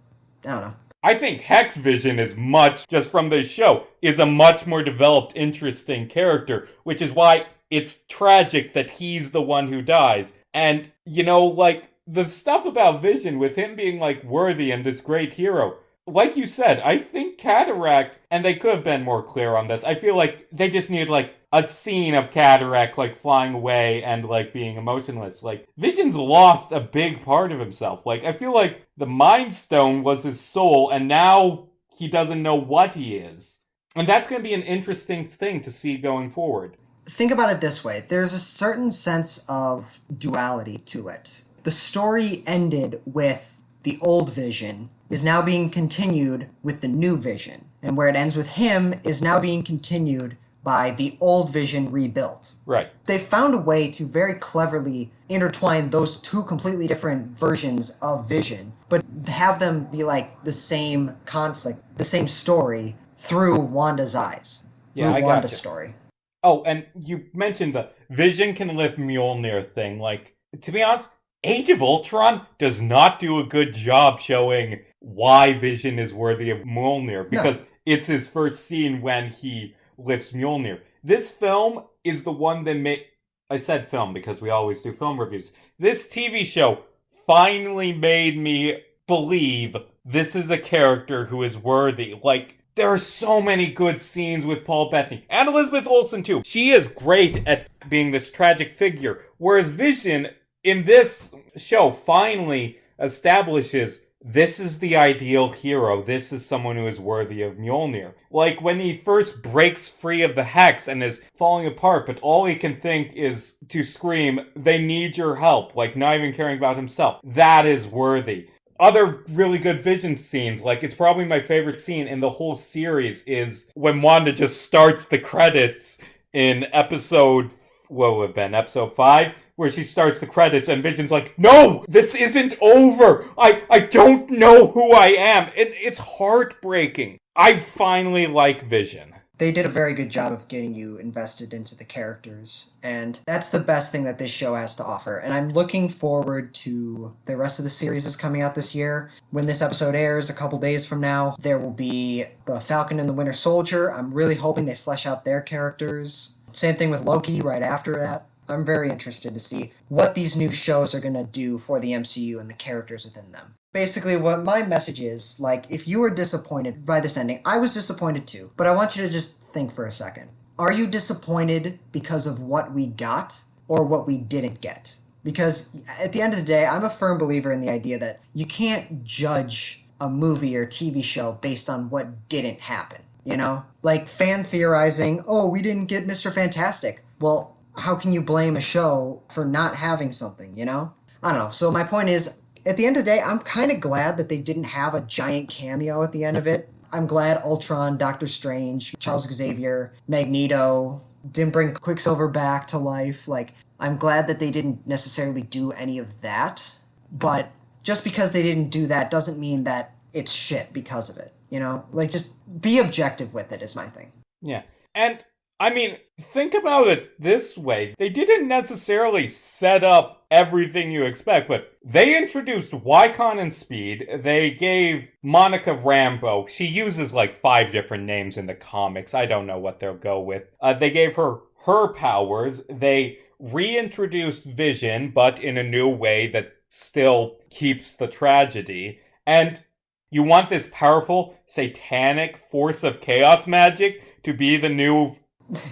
I don't know. I think Hex Vision is much, just from the show, is a much more developed, interesting character, which is why it's tragic that he's the one who dies. And, you know, like, the stuff about Vision, with him being, like, worthy and this great hero, like you said, I think Cataract, and they could have been more clear on this, I feel like they just needed, like, a scene of Cataract, like, flying away and, like, being emotionless. Like, Vision's lost a big part of himself. Like, I feel like the Mind Stone was his soul, and now he doesn't know what he is. And that's going to be an interesting thing to see going forward. Think about it this way. There's a certain sense of duality to it. The story ended with the old Vision is now being continued with the new Vision. And where it ends with him is now being continued by the old Vision rebuilt. Right. They found a way to very cleverly intertwine those two completely different versions of Vision, but have them be like the same conflict, the same story through Wanda's eyes. Yeah, through I Wanda's gotcha. story. Oh, and you mentioned the Vision can lift Mjolnir thing. Like, to be honest, Age of Ultron does not do a good job showing why Vision is worthy of Mjolnir, because it's his first scene when he lifts Mjolnir. This film is the one that made... I said film because we always do film reviews. This TV show finally made me believe this is a character who is worthy. Like, there are so many good scenes with Paul Bettany. And Elizabeth Olsen, too. She is great at being this tragic figure. Whereas Vision, in this show, finally establishes this is the ideal hero. This is someone who is worthy of Mjolnir. Like, when he first breaks free of the Hex and is falling apart, but all he can think is to scream, "They need your help," like, not even caring about himself. That is worthy. Other really good Vision scenes, like, it's probably my favorite scene in the whole series, is when Wanda just starts the credits in episode 5, where she starts the credits and Vision's like, "No, this isn't over. I don't know who I am." It's heartbreaking. I finally like Vision. They did a very good job of getting you invested into the characters, and that's the best thing that this show has to offer. And I'm looking forward to the rest of the series is coming out this year. When this episode airs a couple days from now, there will be the Falcon and the Winter Soldier. I'm really hoping they flesh out their characters. Same thing with Loki right after that. I'm very interested to see what these new shows are going to do for the MCU and the characters within them. Basically, what my message is, like, if you were disappointed by this ending, I was disappointed too, but I want you to just think for a second. Are you disappointed because of what we got or what we didn't get? Because at the end of the day, I'm a firm believer in the idea that you can't judge a movie or TV show based on what didn't happen, you know? Like fan theorizing, "Oh, we didn't get Mr. Fantastic." Well, how can you blame a show for not having something, you know? I don't know. So my point is, at the end of the day, I'm kind of glad that they didn't have a giant cameo at the end of it. I'm glad Ultron, Doctor Strange, Charles Xavier, Magneto didn't bring Quicksilver back to life. Like, I'm glad that they didn't necessarily do any of that. But just because they didn't do that doesn't mean that it's shit because of it, you know? Like, just be objective with it is my thing. Yeah. And, I mean, think about it this way. They didn't necessarily set up everything you expect, but they introduced Wycon and Speed. They gave Monica Rambeau. She uses like 5 different names in the comics. I don't know what they'll go with. They gave her powers. They reintroduced Vision, but in a new way that still keeps the tragedy. And you want this powerful, satanic force of chaos magic to be the new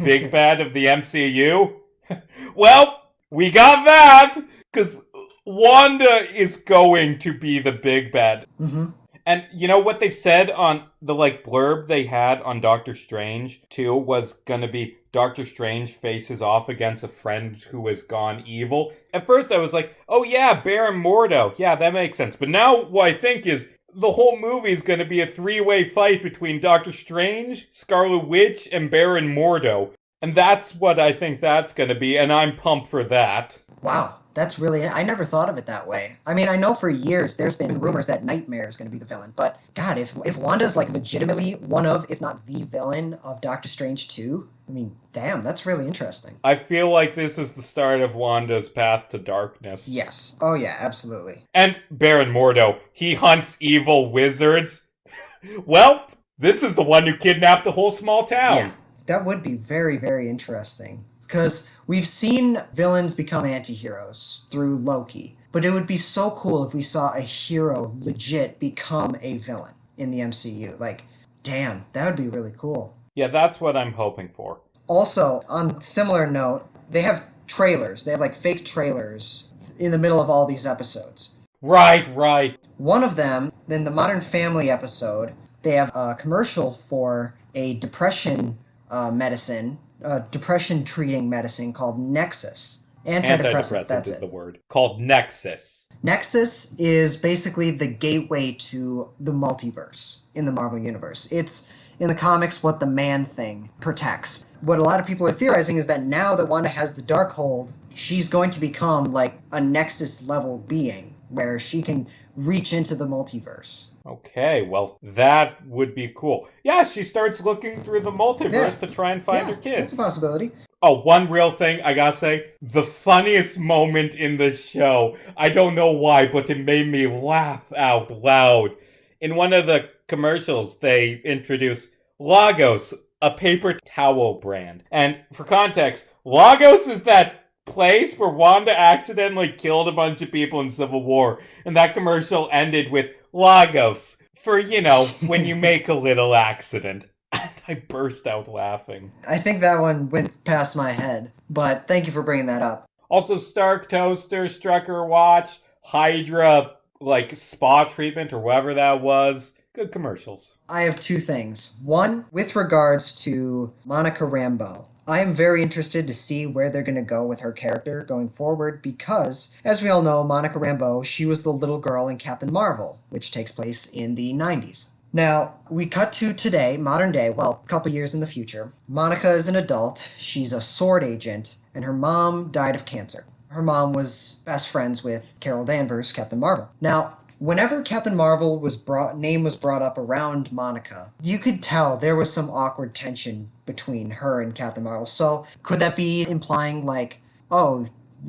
big bad of the MCU? Well, we got that! Because Wanda is going to be the big bad. Mm-hmm. And you know what they've said on the blurb they had on Doctor Strange 2 was gonna be Doctor Strange faces off against a friend who has gone evil. At first I was like, oh yeah, Baron Mordo. Yeah, that makes sense. But now what I think is the whole movie is gonna be a three-way fight between Doctor Strange, Scarlet Witch, and Baron Mordo. And that's what I think that's gonna be, and I'm pumped for that. Wow, that's really... I never thought of it that way. I mean, I know for years there's been rumors that Nightmare is going to be the villain, but God, if Wanda's legitimately one of, if not the villain of Doctor Strange 2, I mean, damn, that's really interesting. I feel like this is the start of Wanda's path to darkness. Yes. Oh yeah, absolutely. And Baron Mordo, he hunts evil wizards. Well, this is the one who kidnapped the whole small town. Yeah, that would be very, very interesting. Because we've seen villains become anti-heroes through Loki, but it would be so cool if we saw a hero legit become a villain in the MCU. Damn, that would be really cool. Yeah, that's what I'm hoping for. Also, on similar note, they have trailers. They have fake trailers in the middle of all these episodes. Right. One of them, in the Modern Family episode, they have a commercial for a depression medicine, depression treating medicine called Nexus. Antidepressant, that's is it. The word. Called Nexus. Nexus is basically the gateway to the multiverse in the Marvel Universe. It's, in the comics, what the Man-Thing protects. What a lot of people are theorizing is that now that Wanda has the Darkhold, she's going to become a Nexus-level being, where she can reach into the multiverse. Okay, well, that would be cool. Yeah, she starts looking through the multiverse to try and find her kids. That's a possibility. Oh, one real thing I gotta say. The funniest moment in the show, I don't know why, but it made me laugh out loud. In one of the commercials, they introduce Lagos, a paper towel brand. And for context, Lagos is that place where Wanda accidentally killed a bunch of people in Civil War. And that commercial ended with Lagos for, when you make a little accident. I burst out laughing. I think that one went past my head, but thank you for bringing that up. Also, Stark Toaster, Strucker Watch, Hydra, spa treatment or whatever that was. Good commercials. I have two things. One, with regards to Monica Rambeau. I am very interested to see where they're going to go with her character going forward because, as we all know, Monica Rambeau, she was the little girl in Captain Marvel, which takes place in the 90s. Now, we cut to today, modern day, well, a couple years in the future. Monica is an adult, she's a sword agent, and her mom died of cancer. Her mom was best friends with Carol Danvers, Captain Marvel. Now, whenever Captain Marvel name was brought up around Monica, you could tell there was some awkward tension between her and Captain Marvel. So, could that be implying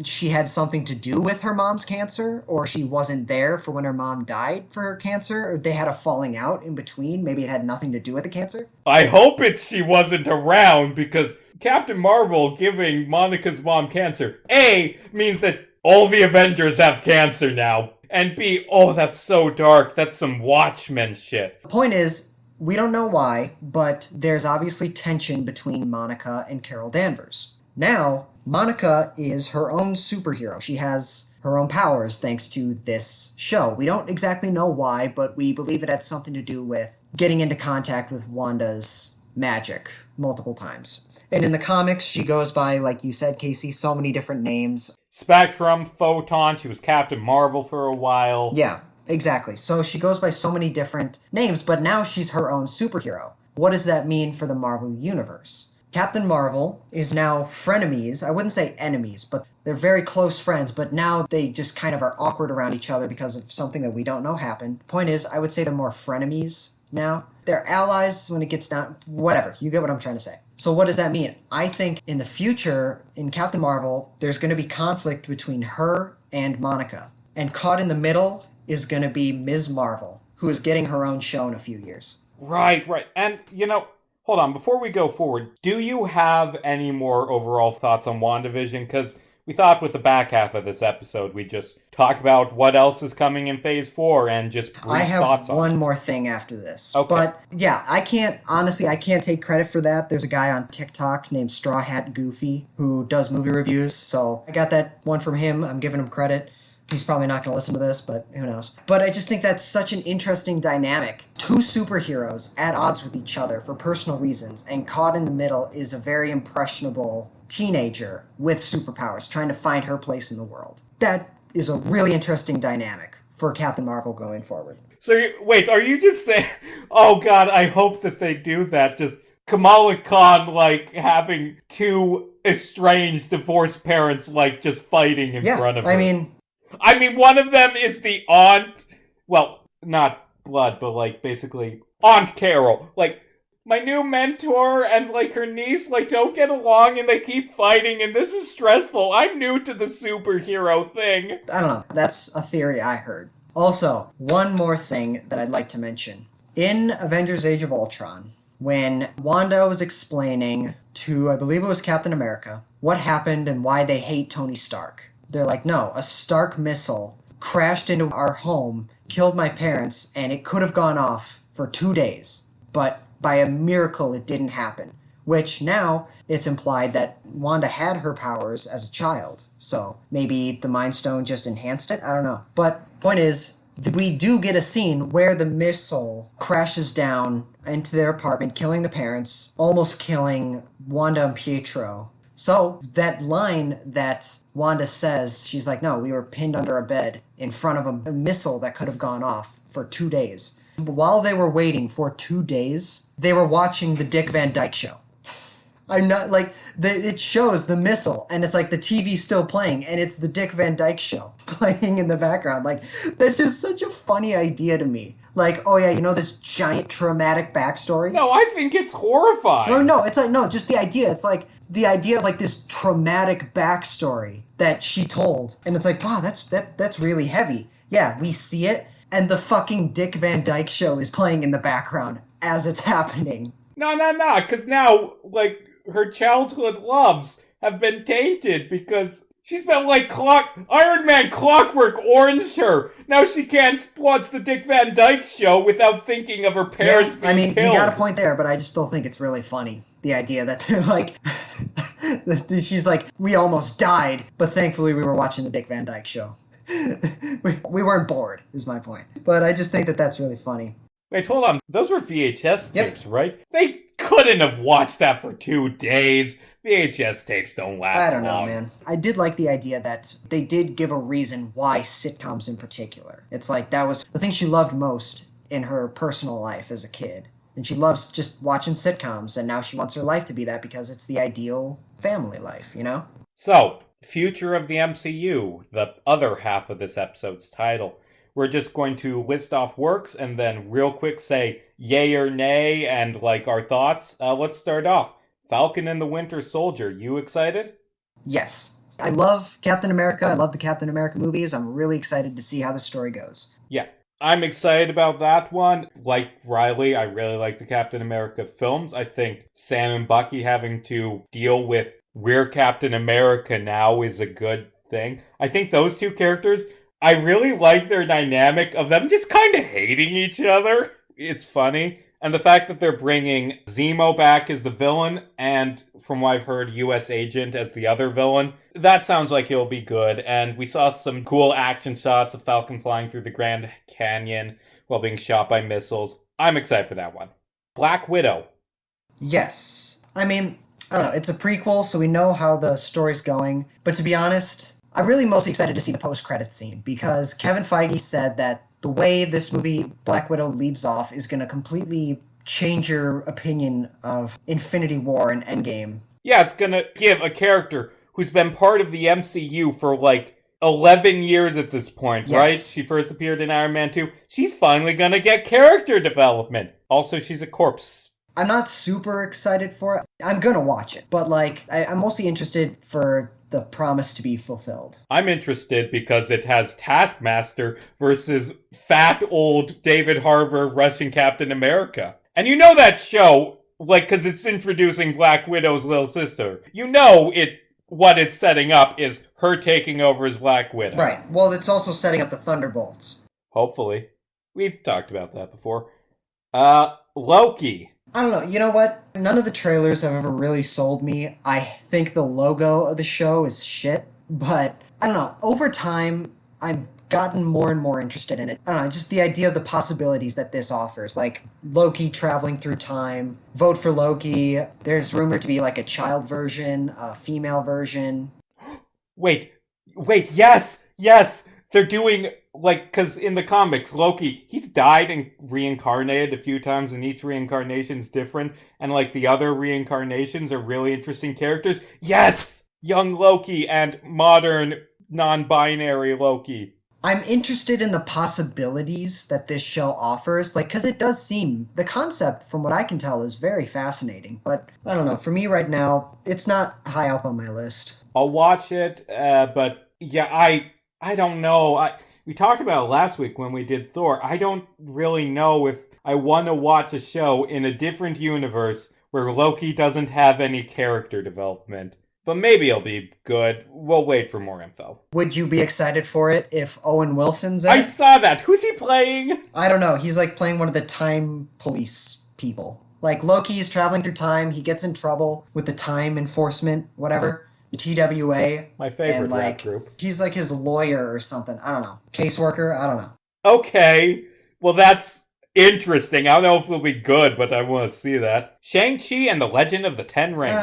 she had something to do with her mom's cancer, or she wasn't there for when her mom died for her cancer, or they had a falling out in between? Maybe it had nothing to do with the cancer? I hope she wasn't around, because Captain Marvel giving Monica's mom cancer, A, means that all the Avengers have cancer now, and B, oh, that's so dark, that's some Watchmen shit. The point is, we don't know why, but there's obviously tension between Monica and Carol Danvers. Now, Monica is her own superhero. She has her own powers thanks to this show. We don't exactly know why, but we believe it had something to do with getting into contact with Wanda's magic multiple times. And in the comics, she goes by, like you said, Casey, so many different names. Spectrum, Photon, she was Captain Marvel for a while. Yeah, exactly. So she goes by so many different names, but now she's her own superhero. What does that mean for the Marvel Universe? Captain Marvel is now frenemies. I wouldn't say enemies, but they're very close friends, but now they just kind of are awkward around each other because of something that we don't know happened. The point is, I would say they're more frenemies now. They're allies when it gets down... Whatever, you get what I'm trying to say. So what does that mean? I think in the future, in Captain Marvel, there's going to be conflict between her and Monica. And caught in the middle is going to be Ms. Marvel, who is getting her own show in a few years. Right. And, hold on, before we go forward, do you have any more overall thoughts on WandaVision? Because we thought with the back half of this episode, we'd just talk about what else is coming in Phase 4 and just brief thoughts on it. I have one more thing after this. Okay. But, yeah, I can't take credit for that. There's a guy on TikTok named Straw Hat Goofy who does movie reviews, so I got that one from him. I'm giving him credit. He's probably not going to listen to this, but who knows. But I just think that's such an interesting dynamic. Two superheroes at odds with each other for personal reasons, and caught in the middle is a very impressionable teenager with superpowers trying to find her place in the world. That is a really interesting dynamic for Captain Marvel going forward. So, wait, are you just saying... Oh, God, I hope that they do that. Just Kamala Khan, like, having two estranged, divorced parents, like, just fighting in front of her. I mean, one of them is the aunt... Well, not blood, but, like, basically... Aunt Carol. Like, my new mentor and, like, her niece, like, don't get along and they keep fighting and this is stressful. I'm new to the superhero thing. I don't know. That's a theory I heard. Also, one more thing that I'd like to mention. In Avengers Age of Ultron, when Wanda was explaining to, I believe it was Captain America, what happened and why they hate Tony Stark. They're like, no, a Stark missile crashed into our home, killed my parents, and it could have gone off for 2 days. But by a miracle, it didn't happen. Which now, it's implied that Wanda had her powers as a child. So maybe the Mind Stone just enhanced it? I don't know. But point is, we do get a scene where the missile crashes down into their apartment, killing the parents, almost killing Wanda and Pietro. So that line that Wanda says, she's like, no, we were pinned under a bed in front of a missile that could have gone off for 2 days. While they were waiting for 2 days, they were watching the Dick Van Dyke Show. I'm not, like, it shows the missile, and it's like the TV's still playing, and it's the Dick Van Dyke Show playing in the background. Like, that's just such a funny idea to me. Like, oh yeah, you know this giant traumatic backstory? No, I think it's horrifying. No, it's like, no, just the idea. It's like, the idea of, like, this traumatic backstory that she told. And it's like, wow, that's really heavy. Yeah, we see it, and the fucking Dick Van Dyke Show is playing in the background as it's happening. No, because now, like, her childhood loves have been tainted because she's been like Iron Man Clockwork Orange her. Now she can't watch the Dick Van Dyke Show without thinking of her parents being killed. You got a point there, but I just still think it's really funny. The idea that they're like, she's like, we almost died, but thankfully we were watching the Dick Van Dyke Show. we weren't bored, is my point. But I just think that that's really funny. Wait, hold on. Those were VHS tapes, right? They couldn't have watched that for 2 days. VHS tapes don't last long. I don't know, man. I did like the idea that they did give a reason why sitcoms in particular. It's like that was the thing she loved most in her personal life as a kid. And she loves just watching sitcoms, and now she wants her life to be that because it's the ideal family life, you know? So, future of the MCU, the other half of this episode's title. We're just going to list off works and then real quick say yay or nay and like our thoughts. Let's start off. Falcon and the Winter Soldier. You excited? Yes. I love Captain America. I love the Captain America movies. I'm really excited to see how the story goes. Yeah. I'm excited about that one. Like Riley, I really like the Captain America films. I think Sam and Bucky having to deal with we're Captain America now is a good thing. I think those two characters... I really like their dynamic of them just kind of hating each other. It's funny. And the fact that they're bringing Zemo back as the villain and, from what I've heard, U.S. Agent as the other villain. That sounds like it'll be good. And we saw some cool action shots of Falcon flying through the Grand Canyon while being shot by missiles. I'm excited for that one. Black Widow. Yes. I mean, I don't know. It's a prequel, so we know how the story's going. But to be honest... I'm really mostly excited to see the post-credits scene because Kevin Feige said that the way this movie, Black Widow, leaves off is going to completely change your opinion of Infinity War and Endgame. Yeah, it's going to give a character who's been part of the MCU for like 11 years at this point, yes. Right? She first appeared in Iron Man 2. She's finally going to get character development. Also, she's a corpse. I'm not super excited for it. I'm going to watch it, but like I'm mostly interested for... the promise to be fulfilled. I'm interested because it has Taskmaster versus fat old David Harbour Russian Captain America. And you know that show, like, because it's introducing Black Widow's little sister. You know what it's setting up is her taking over as Black Widow. Right. Well, it's also setting up the Thunderbolts. Hopefully. We've talked about that before. Loki. I don't know. You know what? None of the trailers have ever really sold me. I think the logo of the show is shit, but I don't know. Over time, I've gotten more and more interested in it. I don't know, just the idea of the possibilities that this offers. Like Loki traveling through time, vote for Loki. There's rumored to be like a child version, a female version. Wait, yes! They're doing, like, because in the comics, Loki, he's died and reincarnated a few times, and each reincarnation's different, and, like, the other reincarnations are really interesting characters. Yes! Young Loki and modern, non-binary Loki. I'm interested in the possibilities that this show offers, like, because it does seem, the concept, from what I can tell, is very fascinating. But I don't know, for me right now, it's not high up on my list. I'll watch it, but yeah, I don't know. We talked about it last week when we did Thor. I don't really know if I want to watch a show in a different universe where Loki doesn't have any character development. But maybe it'll be good. We'll wait for more info. Would you be excited for it if Owen Wilson's in I it? saw that. Who's he playing? I don't know. He's like playing one of the time police people. Like Loki is traveling through time. He gets in trouble with the time enforcement, whatever, the TWA. My favorite and like rap group. he's like his lawyer or something. I don't know. Caseworker. I don't know. Okay. Well, that's interesting. I don't know if it'll be good, but I want to see that. Shang-Chi and the Legend of the Ten Rings.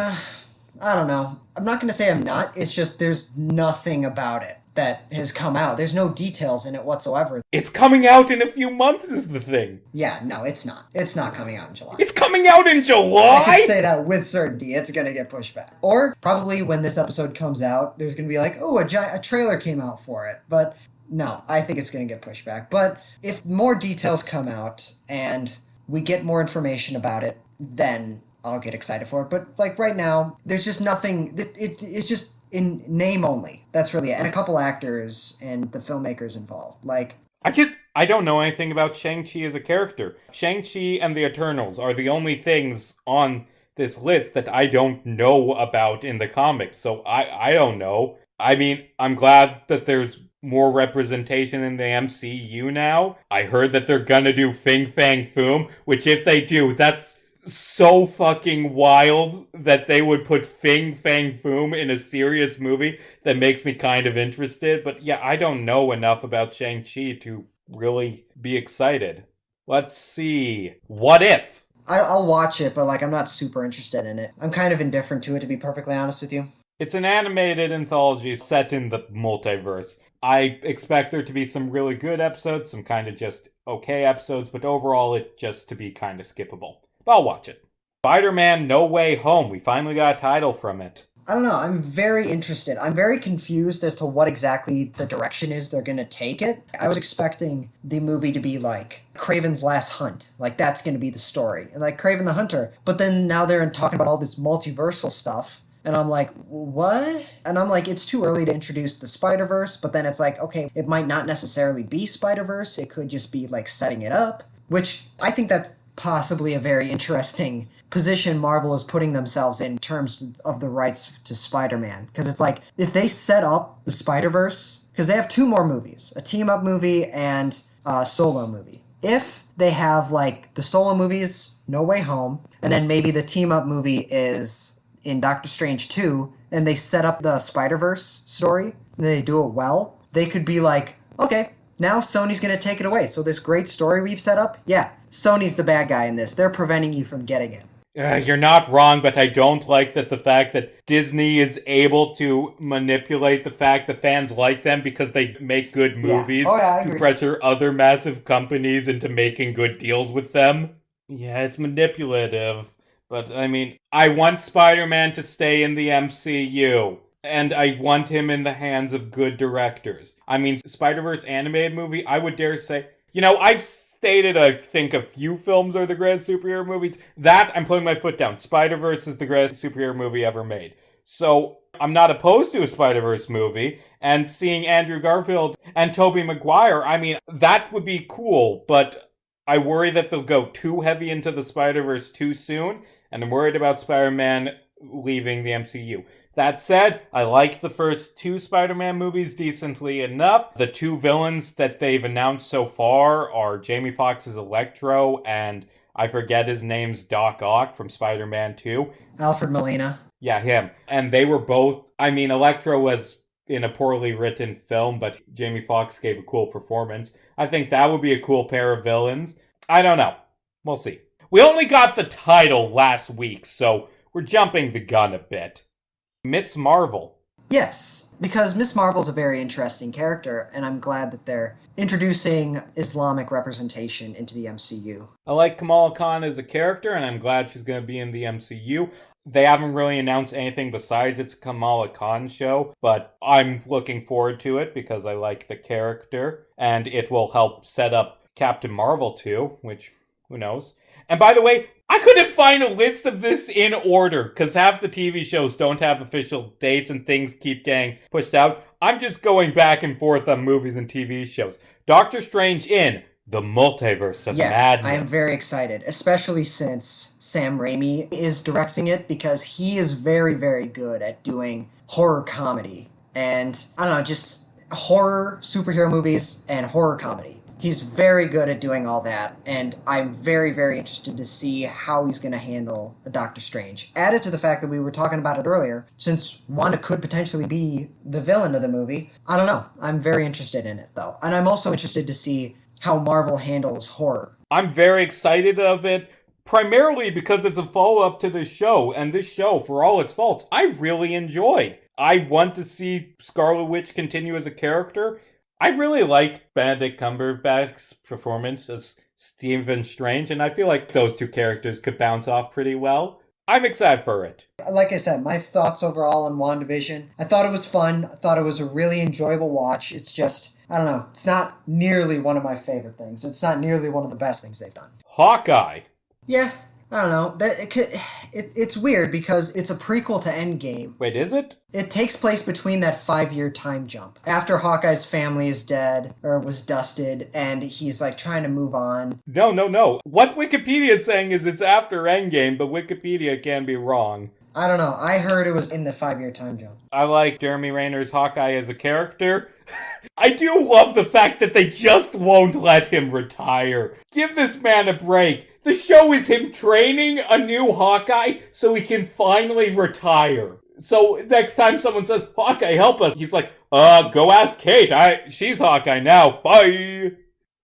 I don't know. I'm not going to say I'm not. It's just there's nothing about it that has come out. There's no details in it whatsoever. It's coming out in a few months is the thing. Yeah, no, it's not. It's not coming out in July. It's coming out in I July? can say that with certainty. It's going to get pushed back. Or probably when this episode comes out, there's going to be like, oh, a trailer came out for it. But no, I think it's going to get pushed back. But if more details come out and we get more information about it, then I'll get excited for it. But like right now, there's just nothing. It's just in name only. That's really it. And a couple actors and the filmmakers involved. Like, I don't know anything about Shang-Chi as a character. Shang-Chi and the Eternals are the only things on this list that I don't know about in the comics. So I don't know. I mean, I'm glad that there's more representation in the MCU now. I heard that they're gonna do Fing Fang Foom, which if they do, that's so fucking wild that they would put Fing Fang Foom in a serious movie that makes me kind of interested. But yeah, I don't know enough about Shang-Chi to really be excited. Let's see. What if? I'll watch it, but like I'm not super interested in it. I'm kind of indifferent to it, to be perfectly honest with you. It's an animated anthology set in the multiverse. I expect there to be some really good episodes, some kind of just okay episodes, but overall it just to be kind of skippable. But I'll watch it. Spider-Man No Way Home. We finally got a title from it. I don't know. I'm very interested. I'm very confused as to what exactly the direction is they're going to take it. I was expecting the movie to be like Kraven's Last Hunt. Like, that's going to be the story. And like Kraven the Hunter. But then now they're talking about all this multiversal stuff. And I'm like, what? And I'm like, it's too early to introduce the Spider-Verse. But then it's like, okay, it might not necessarily be Spider-Verse. It could just be like setting it up. Which I think that's possibly a very interesting position Marvel is putting themselves in terms of the rights to Spider-Man. Because it's like, if they set up the Spider-Verse, because they have two more movies, a team-up movie and a solo movie. If they have, like, the solo movies, No Way Home, and then maybe the team-up movie is in Doctor Strange 2, and they set up the Spider-Verse story, and they do it well, they could be like, okay, now Sony's going to take it away. So this great story we've set up, yeah, Sony's the bad guy in this. They're preventing you from getting it. You're not wrong, but I don't like that the fact that Disney is able to manipulate the fact that fans like them because they make good movies to pressure other massive companies into making good deals with them. Yeah, it's manipulative. But, I mean, I want Spider-Man to stay in the MCU. And I want him in the hands of good directors. I mean, Spider-Verse animated movie, I would dare say... You know, I've stated I think a few films are the greatest superhero movies. That, I'm putting my foot down. Spider-Verse is the greatest superhero movie ever made. So, I'm not opposed to a Spider-Verse movie. And seeing Andrew Garfield and Tobey Maguire, I mean, that would be cool. But I worry that they'll go too heavy into the Spider-Verse too soon. And I'm worried about Spider-Man leaving the MCU. That said, I like the first two Spider-Man movies decently enough. The two villains that they've announced so far are Jamie Foxx's Electro and I forget his name's Doc Ock from Spider-Man 2. Alfred Molina. Yeah, him. And they were both, I mean, Electro was in a poorly written film, but Jamie Foxx gave a cool performance. I think that would be a cool pair of villains. I don't know. We'll see. We only got the title last week, so we're jumping the gun a bit. Miss Marvel. Yes, because Miss Marvel's a very interesting character, and I'm glad that they're introducing Islamic representation into the MCU. I like Kamala Khan as a character, and I'm glad she's going to be in the MCU. They haven't really announced anything besides it's a Kamala Khan show, but I'm looking forward to it because I like the character, and it will help set up Captain Marvel too, which, who knows. And by the way, I couldn't find a list of this in order, because half the TV shows don't have official dates and things keep getting pushed out. I'm just going back and forth on movies and TV shows. Doctor Strange in the Multiverse of Madness. Yes, I am very excited, especially since Sam Raimi is directing it, because he is very, very good at doing horror comedy. And, I don't know, just horror, superhero movies, and horror comedy. He's very good at doing all that, and I'm very, very interested to see how he's going to handle a Doctor Strange. Added to the fact that we were talking about it earlier, since Wanda could potentially be the villain of the movie, I don't know. I'm very interested in it, though. And I'm also interested to see how Marvel handles horror. I'm very excited of it, primarily because it's a follow-up to this show, and this show, for all its faults, I really enjoyed. I want to see Scarlet Witch continue as a character. I really like Benedict Cumberbatch's performance as Stephen Strange, and I feel like those two characters could bounce off pretty well. I'm excited for it. Like I said, my thoughts overall on WandaVision, I thought it was fun. I thought it was a really enjoyable watch. It's just, I don't know, it's not nearly one of my favorite things. It's not nearly one of the best things they've done. Hawkeye. Yeah, I don't know. It's weird because it's a prequel to Endgame. Wait, is it? It takes place between that 5-year time jump. After Hawkeye's family is dead, or was dusted, and he's like trying to move on. No. What Wikipedia is saying is it's after Endgame, but Wikipedia can be wrong. I don't know. I heard it was in the 5-year time jump. I like Jeremy Renner's Hawkeye as a character. I do love the fact that they just won't let him retire. Give this man a break. The show is him training a new Hawkeye so he can finally retire. So next time someone says, Hawkeye, help us, he's like, go ask Kate. She's Hawkeye now. Bye.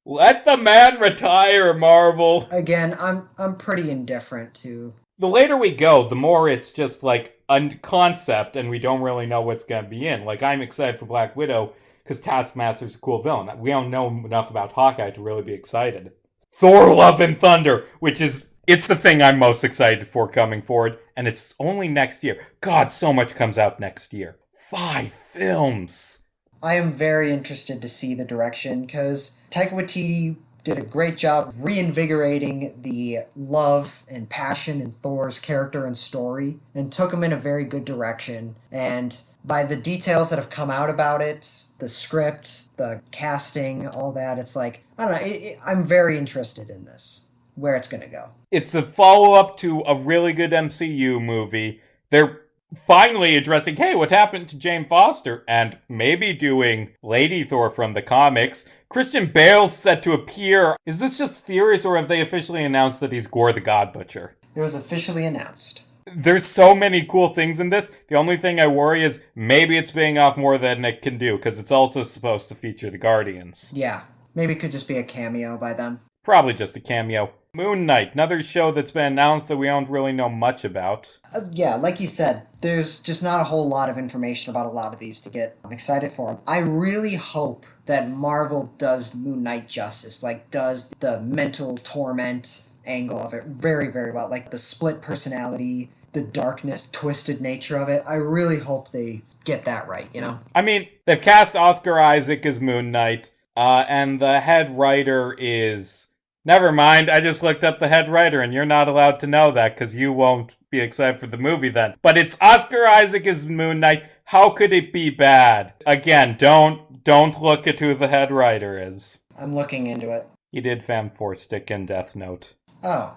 Let the man retire, Marvel. Again, I'm pretty indifferent to... The later we go, the more it's just like a concept and we don't really know what's going to be in. Like, I'm excited for Black Widow because Taskmaster's a cool villain. We don't know enough about Hawkeye to really be excited. Thor Love and Thunder, it's the thing I'm most excited for coming forward, and it's only next year. God, so much comes out next year. 5 films. I am very interested to see the direction, because Taika Waititi did a great job reinvigorating the love and passion in Thor's character and story, and took him in a very good direction. And by the details that have come out about it, the script, the casting, all that, it's like, I don't know, I'm very interested in this, where it's going to go. It's a follow-up to a really good MCU movie. They're finally addressing, hey, what happened to Jane Foster? And maybe doing Lady Thor from the comics. Christian Bale's set to appear. Is this just theories, or have they officially announced that he's Gore the God Butcher? It was officially announced. There's so many cool things in this. The only thing I worry is maybe it's paying off more than it can do, because it's also supposed to feature the Guardians. Yeah, maybe it could just be a cameo by them. Probably just a cameo. Moon Knight, another show that's been announced that we don't really know much about. Yeah, like you said, there's just not a whole lot of information about a lot of these to get excited for them. I really hope that Marvel does Moon Knight justice, like does the mental torment angle of it very, very well. Like the split personality, the darkness, twisted nature of it. I really hope they get that right, you know? I mean, they've cast Oscar Isaac as Moon Knight, and the head writer is... Never mind, I just looked up the head writer, and you're not allowed to know that, because you won't be excited for the movie then. But it's Oscar Isaac as Moon Knight. How could it be bad? Again, don't look at who the head writer is. I'm looking into it. He did Fan Four Stick and Death Note. Oh.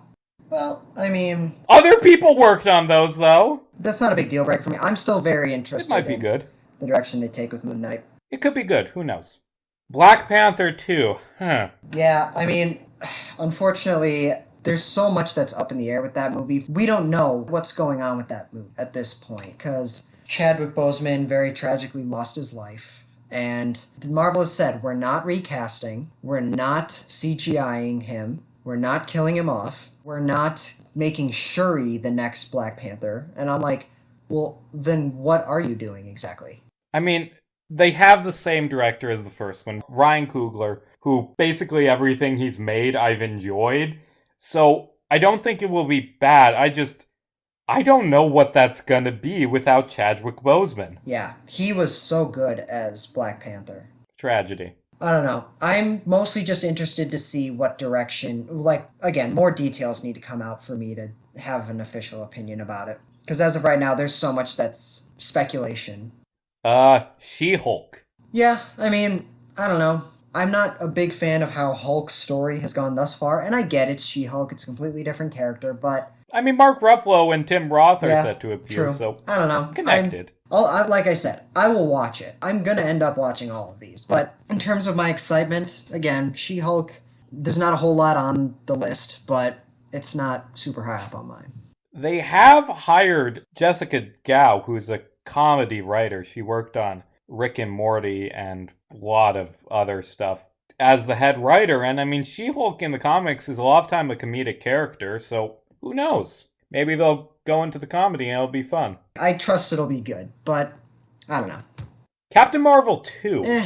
Well, I mean... Other people worked on those, though. That's not a big deal break for me. I'm still very interested It might be good. The direction they take with Moon Knight. It could be good. Who knows? Black Panther 2. Yeah, I mean, unfortunately, there's so much that's up in the air with that movie. We don't know what's going on with that movie at this point, because Chadwick Boseman very tragically lost his life. And Marvel has said, we're not recasting, we're not CGIing him, we're not killing him off, we're not making Shuri the next Black Panther. And I'm like, well, then what are you doing exactly? I mean, they have the same director as the first one, Ryan Coogler, who basically everything he's made I've enjoyed. So I don't think it will be bad. I don't know what that's gonna be without Chadwick Boseman. Yeah, he was so good as Black Panther. Tragedy. I don't know. I'm mostly just interested to see what direction, like, again, more details need to come out for me to have an official opinion about it. Because as of right now, there's so much that's speculation. She-Hulk. Yeah, I mean, I don't know. I'm not a big fan of how Hulk's story has gone thus far, and I get it's She-Hulk, it's a completely different character, but I mean, Mark Ruffalo and Tim Roth are yeah, set to appear, true. so I don't know. connected. Like I said, I will watch it. I'm gonna end up watching all of these, but in terms of my excitement, again, She-Hulk, there's not a whole lot on the list, but it's not super high up on mine. They have hired Jessica Gao, who's a comedy writer. She worked on Rick and Morty and a lot of other stuff as the head writer. And I mean, She-Hulk in the comics is a lot of time a comedic character, so who knows? Maybe they'll go into the comedy and it'll be fun. I trust it'll be good, but I don't know. Captain Marvel 2.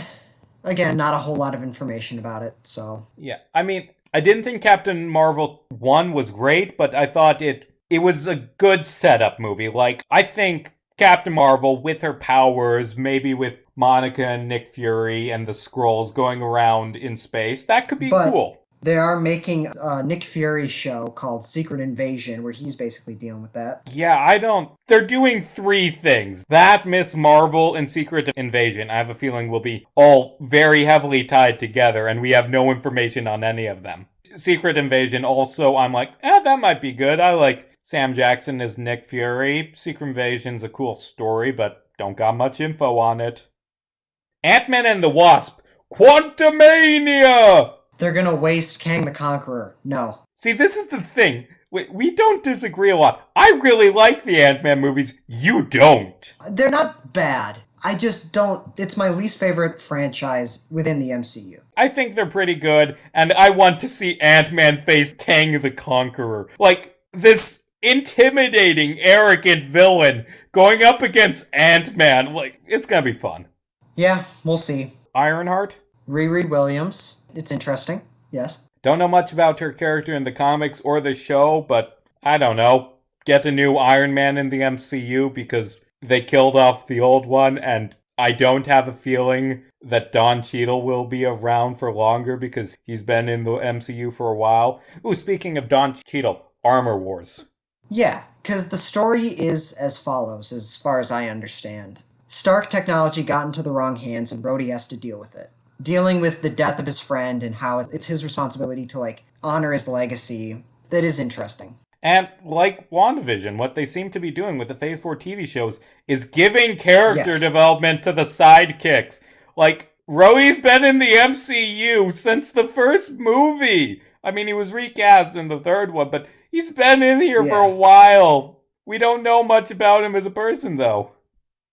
Again, not a whole lot of information about it, so. Yeah, I mean, I didn't think Captain Marvel 1 was great, but I thought it was a good setup movie. Like, I think Captain Marvel, with her powers, maybe with Monica and Nick Fury and the Skrulls going around in space, that could be cool. They are making a Nick Fury show called Secret Invasion, where he's basically dealing with that. Yeah, they're doing 3 things. That, Miss Marvel, and Secret Invasion, I have a feeling will be all very heavily tied together, and we have no information on any of them. Secret Invasion also, I'm like, that might be good. I like Sam Jackson as Nick Fury. Secret Invasion's a cool story, but don't got much info on it. Ant-Man and the Wasp, Quantumania! They're gonna waste Kang the Conqueror. No. See, this is the thing. We don't disagree a lot. I really like the Ant-Man movies. You don't. They're not bad. I just don't. It's my least favorite franchise within the MCU. I think they're pretty good, and I want to see Ant-Man face Kang the Conqueror. Like, this intimidating, arrogant villain going up against Ant-Man. Like, it's gonna be fun. Yeah, we'll see. Ironheart? Riri Williams. It's interesting. Yes. Don't know much about her character in the comics or the show, but I don't know. Get a new Iron Man in the MCU because they killed off the old one, and I don't have a feeling that Don Cheadle will be around for longer because he's been in the MCU for a while. Ooh, speaking of Don Cheadle, Armor Wars. Yeah, because the story is as follows, as far as I understand. Stark technology got into the wrong hands, and Rhodey has to deal with it. Dealing with the death of his friend and how it's his responsibility to, like, honor his legacy. That is interesting. And like WandaVision, what they seem to be doing with the Phase 4 TV shows is giving character development to the sidekicks. Like, Rhodey's been in the MCU since the first movie. I mean, he was recast in the third one, but he's been in here for a while. We don't know much about him as a person, though.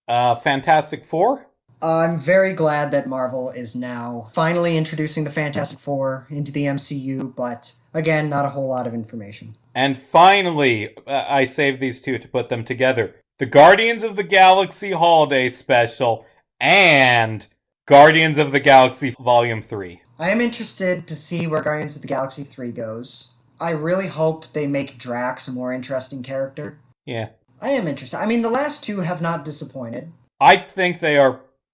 Fantastic Four? I'm very glad that Marvel is now finally introducing the Fantastic Four into the MCU, but again, not a whole lot of information. And finally, I saved these two to put them together. The Guardians of the Galaxy Holiday Special and Guardians of the Galaxy Volume 3. I am interested to see where Guardians of the Galaxy 3 goes. I really hope they make Drax a more interesting character. Yeah. I am interested. I mean, the last two have not disappointed. I think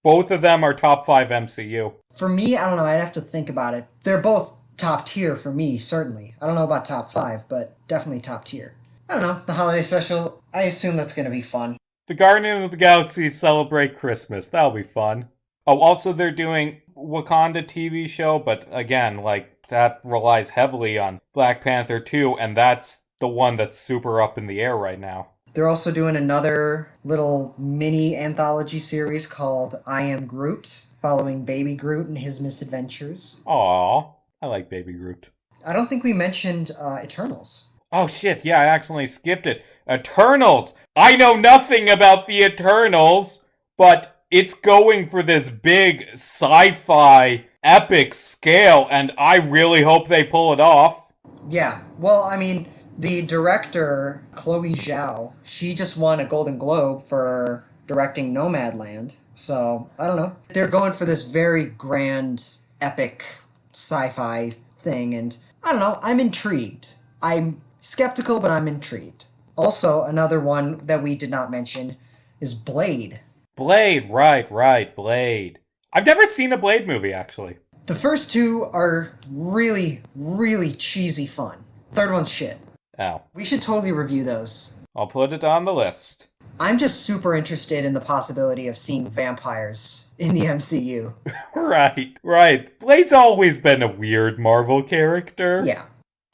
both of them are top 5 MCU. For me, I don't know, I'd have to think about it. They're both top tier for me, certainly. I don't know about top 5, but definitely top tier. I don't know, the holiday special, I assume that's going to be fun. The Guardians of the Galaxy celebrate Christmas. That'll be fun. Oh, also they're doing Wakanda TV show, but again, like, that relies heavily on Black Panther 2, and that's the one that's super up in the air right now. They're also doing another little mini anthology series called I Am Groot, following Baby Groot and his misadventures. Aww, I like Baby Groot. I don't think we mentioned Eternals. Oh shit, yeah, I accidentally skipped it. Eternals. I know nothing about the Eternals, but it's going for this big sci-fi epic scale, and I really hope they pull it off. Yeah, well, I mean, the director, Chloe Zhao, she just won a Golden Globe for directing Nomadland. So, I don't know. They're going for this very grand, epic sci-fi thing, and I don't know, I'm intrigued. I'm skeptical, but I'm intrigued. Also, another one that we did not mention is Blade. Blade, right, Blade. I've never seen a Blade movie, actually. The first two are really, really cheesy fun. Third one's shit. Oh. We should totally review those. I'll put it on the list. I'm just super interested in the possibility of seeing vampires in the MCU. Right. Blade's always been a weird Marvel character. Yeah.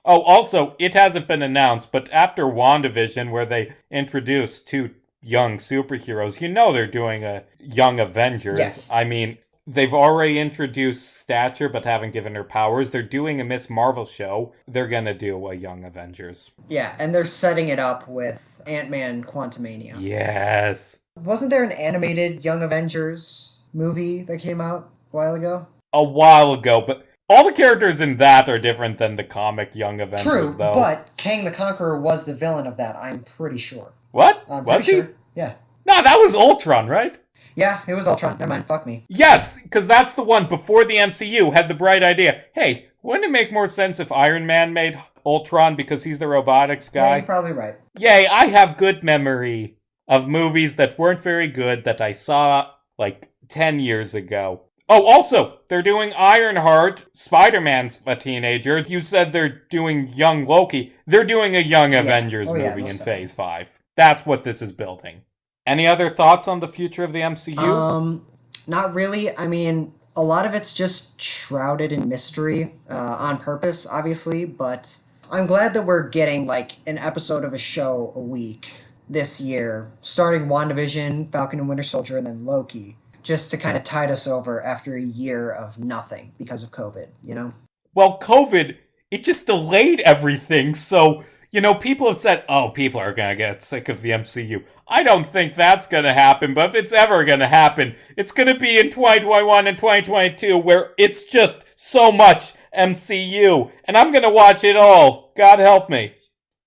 Oh, also, it hasn't been announced, but after WandaVision, where they introduced two young superheroes, you know they're doing a Young Avengers. Yes. I mean, they've already introduced Stature, but haven't given her powers. They're doing a Miss Marvel show. They're gonna do a Young Avengers. Yeah, and they're setting it up with Ant-Man Quantumania. Yes. Wasn't there an animated Young Avengers movie that came out a while ago? A while ago, but all the characters in that are different than the comic Young Avengers, True, though. but Kang the Conqueror was the villain of that, I'm pretty sure. What? I'm was pretty he? sure. Yeah. No, that was Ultron, right? Yeah, it was Ultron. Never mind, fuck me. Yes, because that's the one before the MCU had the bright idea. Hey, wouldn't it make more sense if Iron Man made Ultron because he's the robotics guy? Yeah, you're probably right. Yay, I have good memory of movies that weren't very good that I saw like 10 years ago. Oh, also, they're doing Ironheart. Spider-Man's a teenager. You said they're doing Young Loki. They're doing a Young Avengers movie in Phase 5. That's what this is building. Any other thoughts on the future of the MCU? Not really. I mean, a lot of it's just shrouded in mystery, on purpose, obviously, but I'm glad that we're getting, like, an episode of a show a week this year, starting WandaVision, Falcon and Winter Soldier, and then Loki, just to kind of tide us over after a year of nothing because of COVID, you know? Well, COVID, it just delayed everything, so, you know, people have said, oh, people are gonna get sick of the MCU. I don't think that's gonna happen, but if it's ever gonna happen, it's gonna be in 2021 and 2022, where it's just so much MCU, and I'm gonna watch it all. God help me.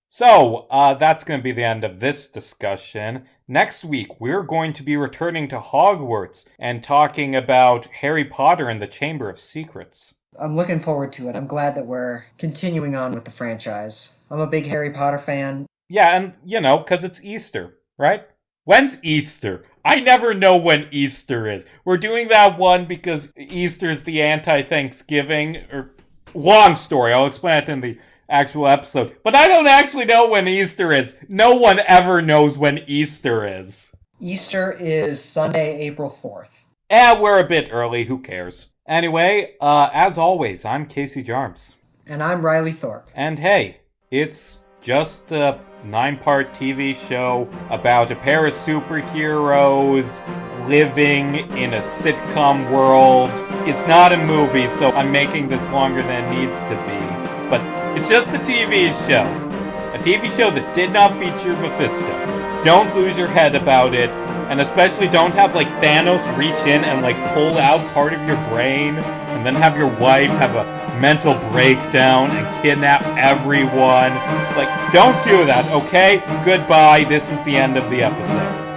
So, that's gonna be the end of this discussion. Next week, we're going to be returning to Hogwarts and talking about Harry Potter and the Chamber of Secrets. I'm looking forward to it. I'm glad that we're continuing on with the franchise. I'm a big Harry Potter fan. Yeah, and, you know, because it's Easter, right? When's Easter? I never know when Easter is. We're doing that one because Easter's the anti-Thanksgiving, or long story. I'll explain it in the actual episode. But I don't actually know when Easter is. No one ever knows when Easter is. Easter is Sunday, April 4th. We're a bit early. Who cares? Anyway, as always, I'm Casey Jarms. And I'm Riley Thorpe. And hey, it's just a 9-part TV show about a pair of superheroes living in a sitcom world. It's not a movie, so I'm making this longer than it needs to be. But it's just a TV show. A TV show that did not feature Mephisto. Don't lose your head about it. And especially don't have, like, Thanos reach in and, like, pull out part of your brain and then have your wife have a mental breakdown and kidnap everyone. Like, don't do that, okay? Goodbye. This is the end of the episode.